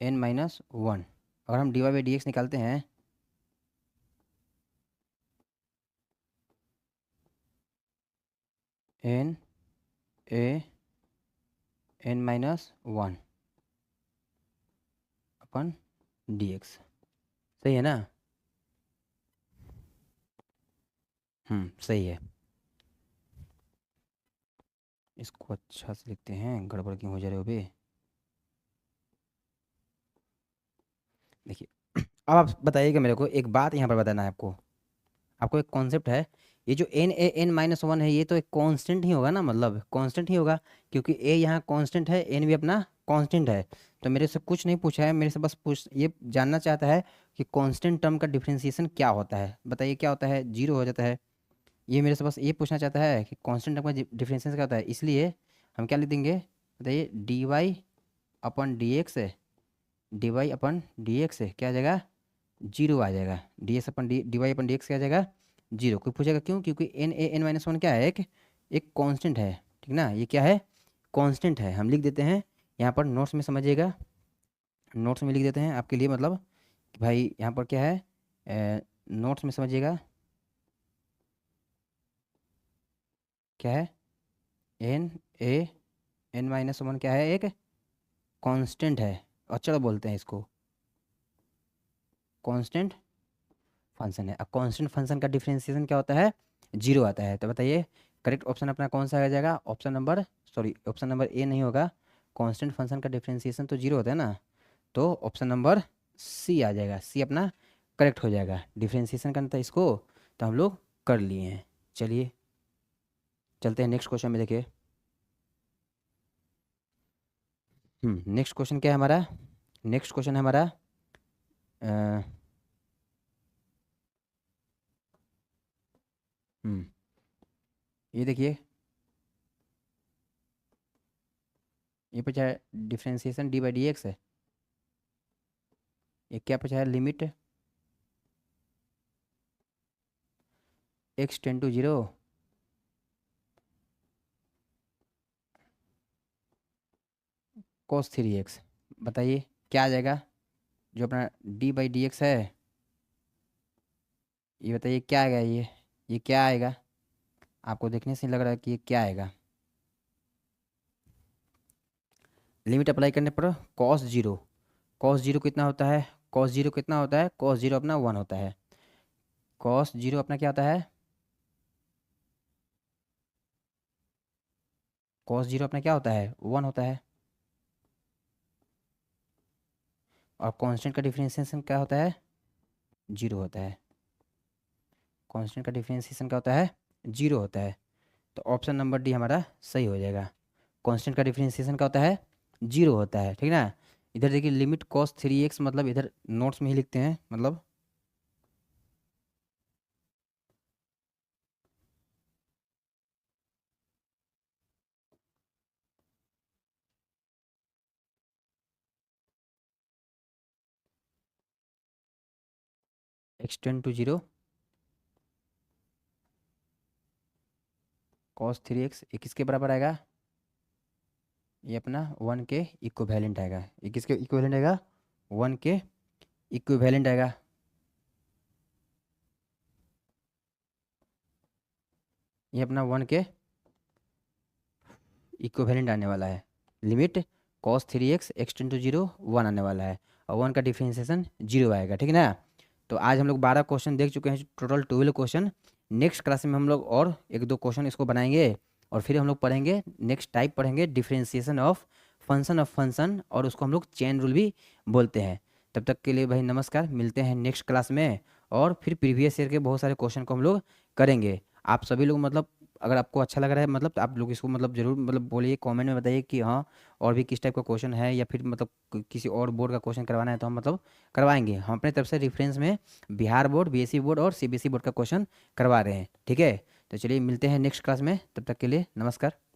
n minus one. अगर हम d y by d x निकालते हैं, n a n minus one upon d x, सही है ना। सही है। इसको अच्छा से लिखते हैं, गड़बड़ क्यों हो जा रहे हो बे। देखिए, अब आप बताइएगा मेरे को एक बात यहाँ पर बताना है आपको। आपको एक कॉन्सेप्ट है, ये जो n a n minus one है ये तो एक कांस्टेंट ही होगा ना, मतलब कांस्टेंट ही होगा, क्योंकि ए यहाँ कांस्टेंट है, एन भी अपना कांस्टेंट है। तो मेरे से कुछ नहीं पूछा है, मेरे से बस पूछ ये जानना चाहता है कि कांस्टेंट टर्म का डिफरेंशिएशन क्या होता है, बताइए क्या होता है, जीरो हो जाता है। ये मेरे से बस ये पूछना चाहता है कि कांस्टेंट टर्म का डिफरेंशिएशन क्या होता है, इसलिए हम क्या लिख देंगे, बताइए d y upon d x है, d y upon d x है क्या आ जाएगा, जीरो आ जाएगा। D x upon d y upon d x क्या आ जाएगा, जीरो। कोई पूछेगा क्यों, क्योंकि n a n minus one क्या है, एक कांस्टेंट है, ठीक ना, ये क्या है, कांस्टेंट है। हम लिख देते हैं यहाँ पर, नोट्स में समझिएगा, नोट्स में लिख देते हैं आपके लिए, मतलब कि भाई यहाँ पर क्या है, नोट्स में समझिएगा क्या है, n a n minus one क्या है, एक कांस्टेंट है, अचर बोलते हैं इसको, कांस्टेंट फंक्शन है। अब कांस्टेंट फंक्शन का डिफरेंशिएशन क्या होता है, जीरो आता है। तो बताइए करेक्ट ऑप्शन अपना कौन सा आ जाएगा, ऑप्शन नंबर ए नहीं होगा, कांस्टेंट फंक्शन का डिफरेंशिएशन तो जीरो होता है ना, तो ऑप्शन नंबर सी आ जाएगा, सी अपना करेक्ट हो जाएगा। डिफरेंशिएशन करना था इसको, तो हम लोग कर लिए हैं। चलिए चलते हैं नेक्स्ट क्वेश्चन में, देखिए नेक्स्ट क्वेश्चन क्या है हमारा, नेक्स्ट क्वेश्चन है हमारा अ, ये देखिए, ये पूछा है differentiation d by d x है, ये क्या पूछा है, limit x tends to zero cos three x. बताइए क्या आ जाएगा, जो अपना डी बाई डी एक्स है, ये बताइए क्या आएगा, ये क्या आएगा, आपको देखने से लग रहा है कि ये क्या आएगा। लिमिट अप्लाई करने पर कॉस जीरो कितना होता है, कॉस जीरो कितना होता है, कॉस जीरो अपना वन होता है, कॉस जीरो अपना क्या होता है, कॉस जीरो अपना क्या होता है, वन होता है। और कांस्टेंट का डिफरेंशिएशन क्या होता है, जीरो होता है, कांस्टेंट का डिफरेंशिएशन क्या होता है, जीरो होता है। तो ऑप्शन नंबर डी हमारा सही हो जाएगा, कांस्टेंट का डिफरेंशिएशन क्या होता है, जीरो होता है, ठीक ना। इधर देखिए लिमिट कॉस थ्री एक्स, मतलब इधर नोट्स में ही लिखते हैं, मतलब x tends to zero cos three x, ये किसके बराबर आएगा, ये अपना वन के इक्विवेलेंट आएगा। ये किसके इक्विवेलेंट आएगा, वन के इक्विवेलेंट आएगा। ये अपना वन के इक्विवेलेंट आने वाला है। Limit cos three x x tends to zero one आने वाला है, और वन का डिफरेंशिएशन जीरो आएगा, ठीक है ना। तो आज हम लोग 12 क्वेश्चन देख चुके हैं, टोटल 12 क्वेश्चन। नेक्स्ट क्लास में हम लोग और एक दो क्वेश्चन इसको बनाएंगे, और फिर हम लोग पढ़ेंगे नेक्स्ट टाइप पढ़ेंगे, डिफरेंशिएशन ऑफ फंक्शन, और उसको हम लोग चेन रूल भी बोलते हैं। तब तक के लिए भाई नमस्कार, मिलते हैं नेक्स्ट क्लास में, और फिर प्रीवियस ईयर के बहुत सारे क्वेश्चन को हम लोग करेंगे। आप सभी लोग मतलब अगर आपको अच्छा लग रहा है मतलब तो आप लोग इसको मतलब जरूर मतलब बोलिए, कमेंट में बताइए कि हाँ और भी किस टाइप का क्वेश्चन है, या फिर मतलब किसी और बोर्ड का क्वेश्चन करवाना है तो हम मतलब करवाएंगे। हम अपने तरफ से रेफरेंस में बिहार बोर्ड, बीएससी बोर्ड और सीबीएसई बोर्ड का क्वेश्चन करवा रहे हैं। ठीक है, तो चलिए मिलते हैं नेक्स्ट क्लास में, तब तक के लिए नमस्कार।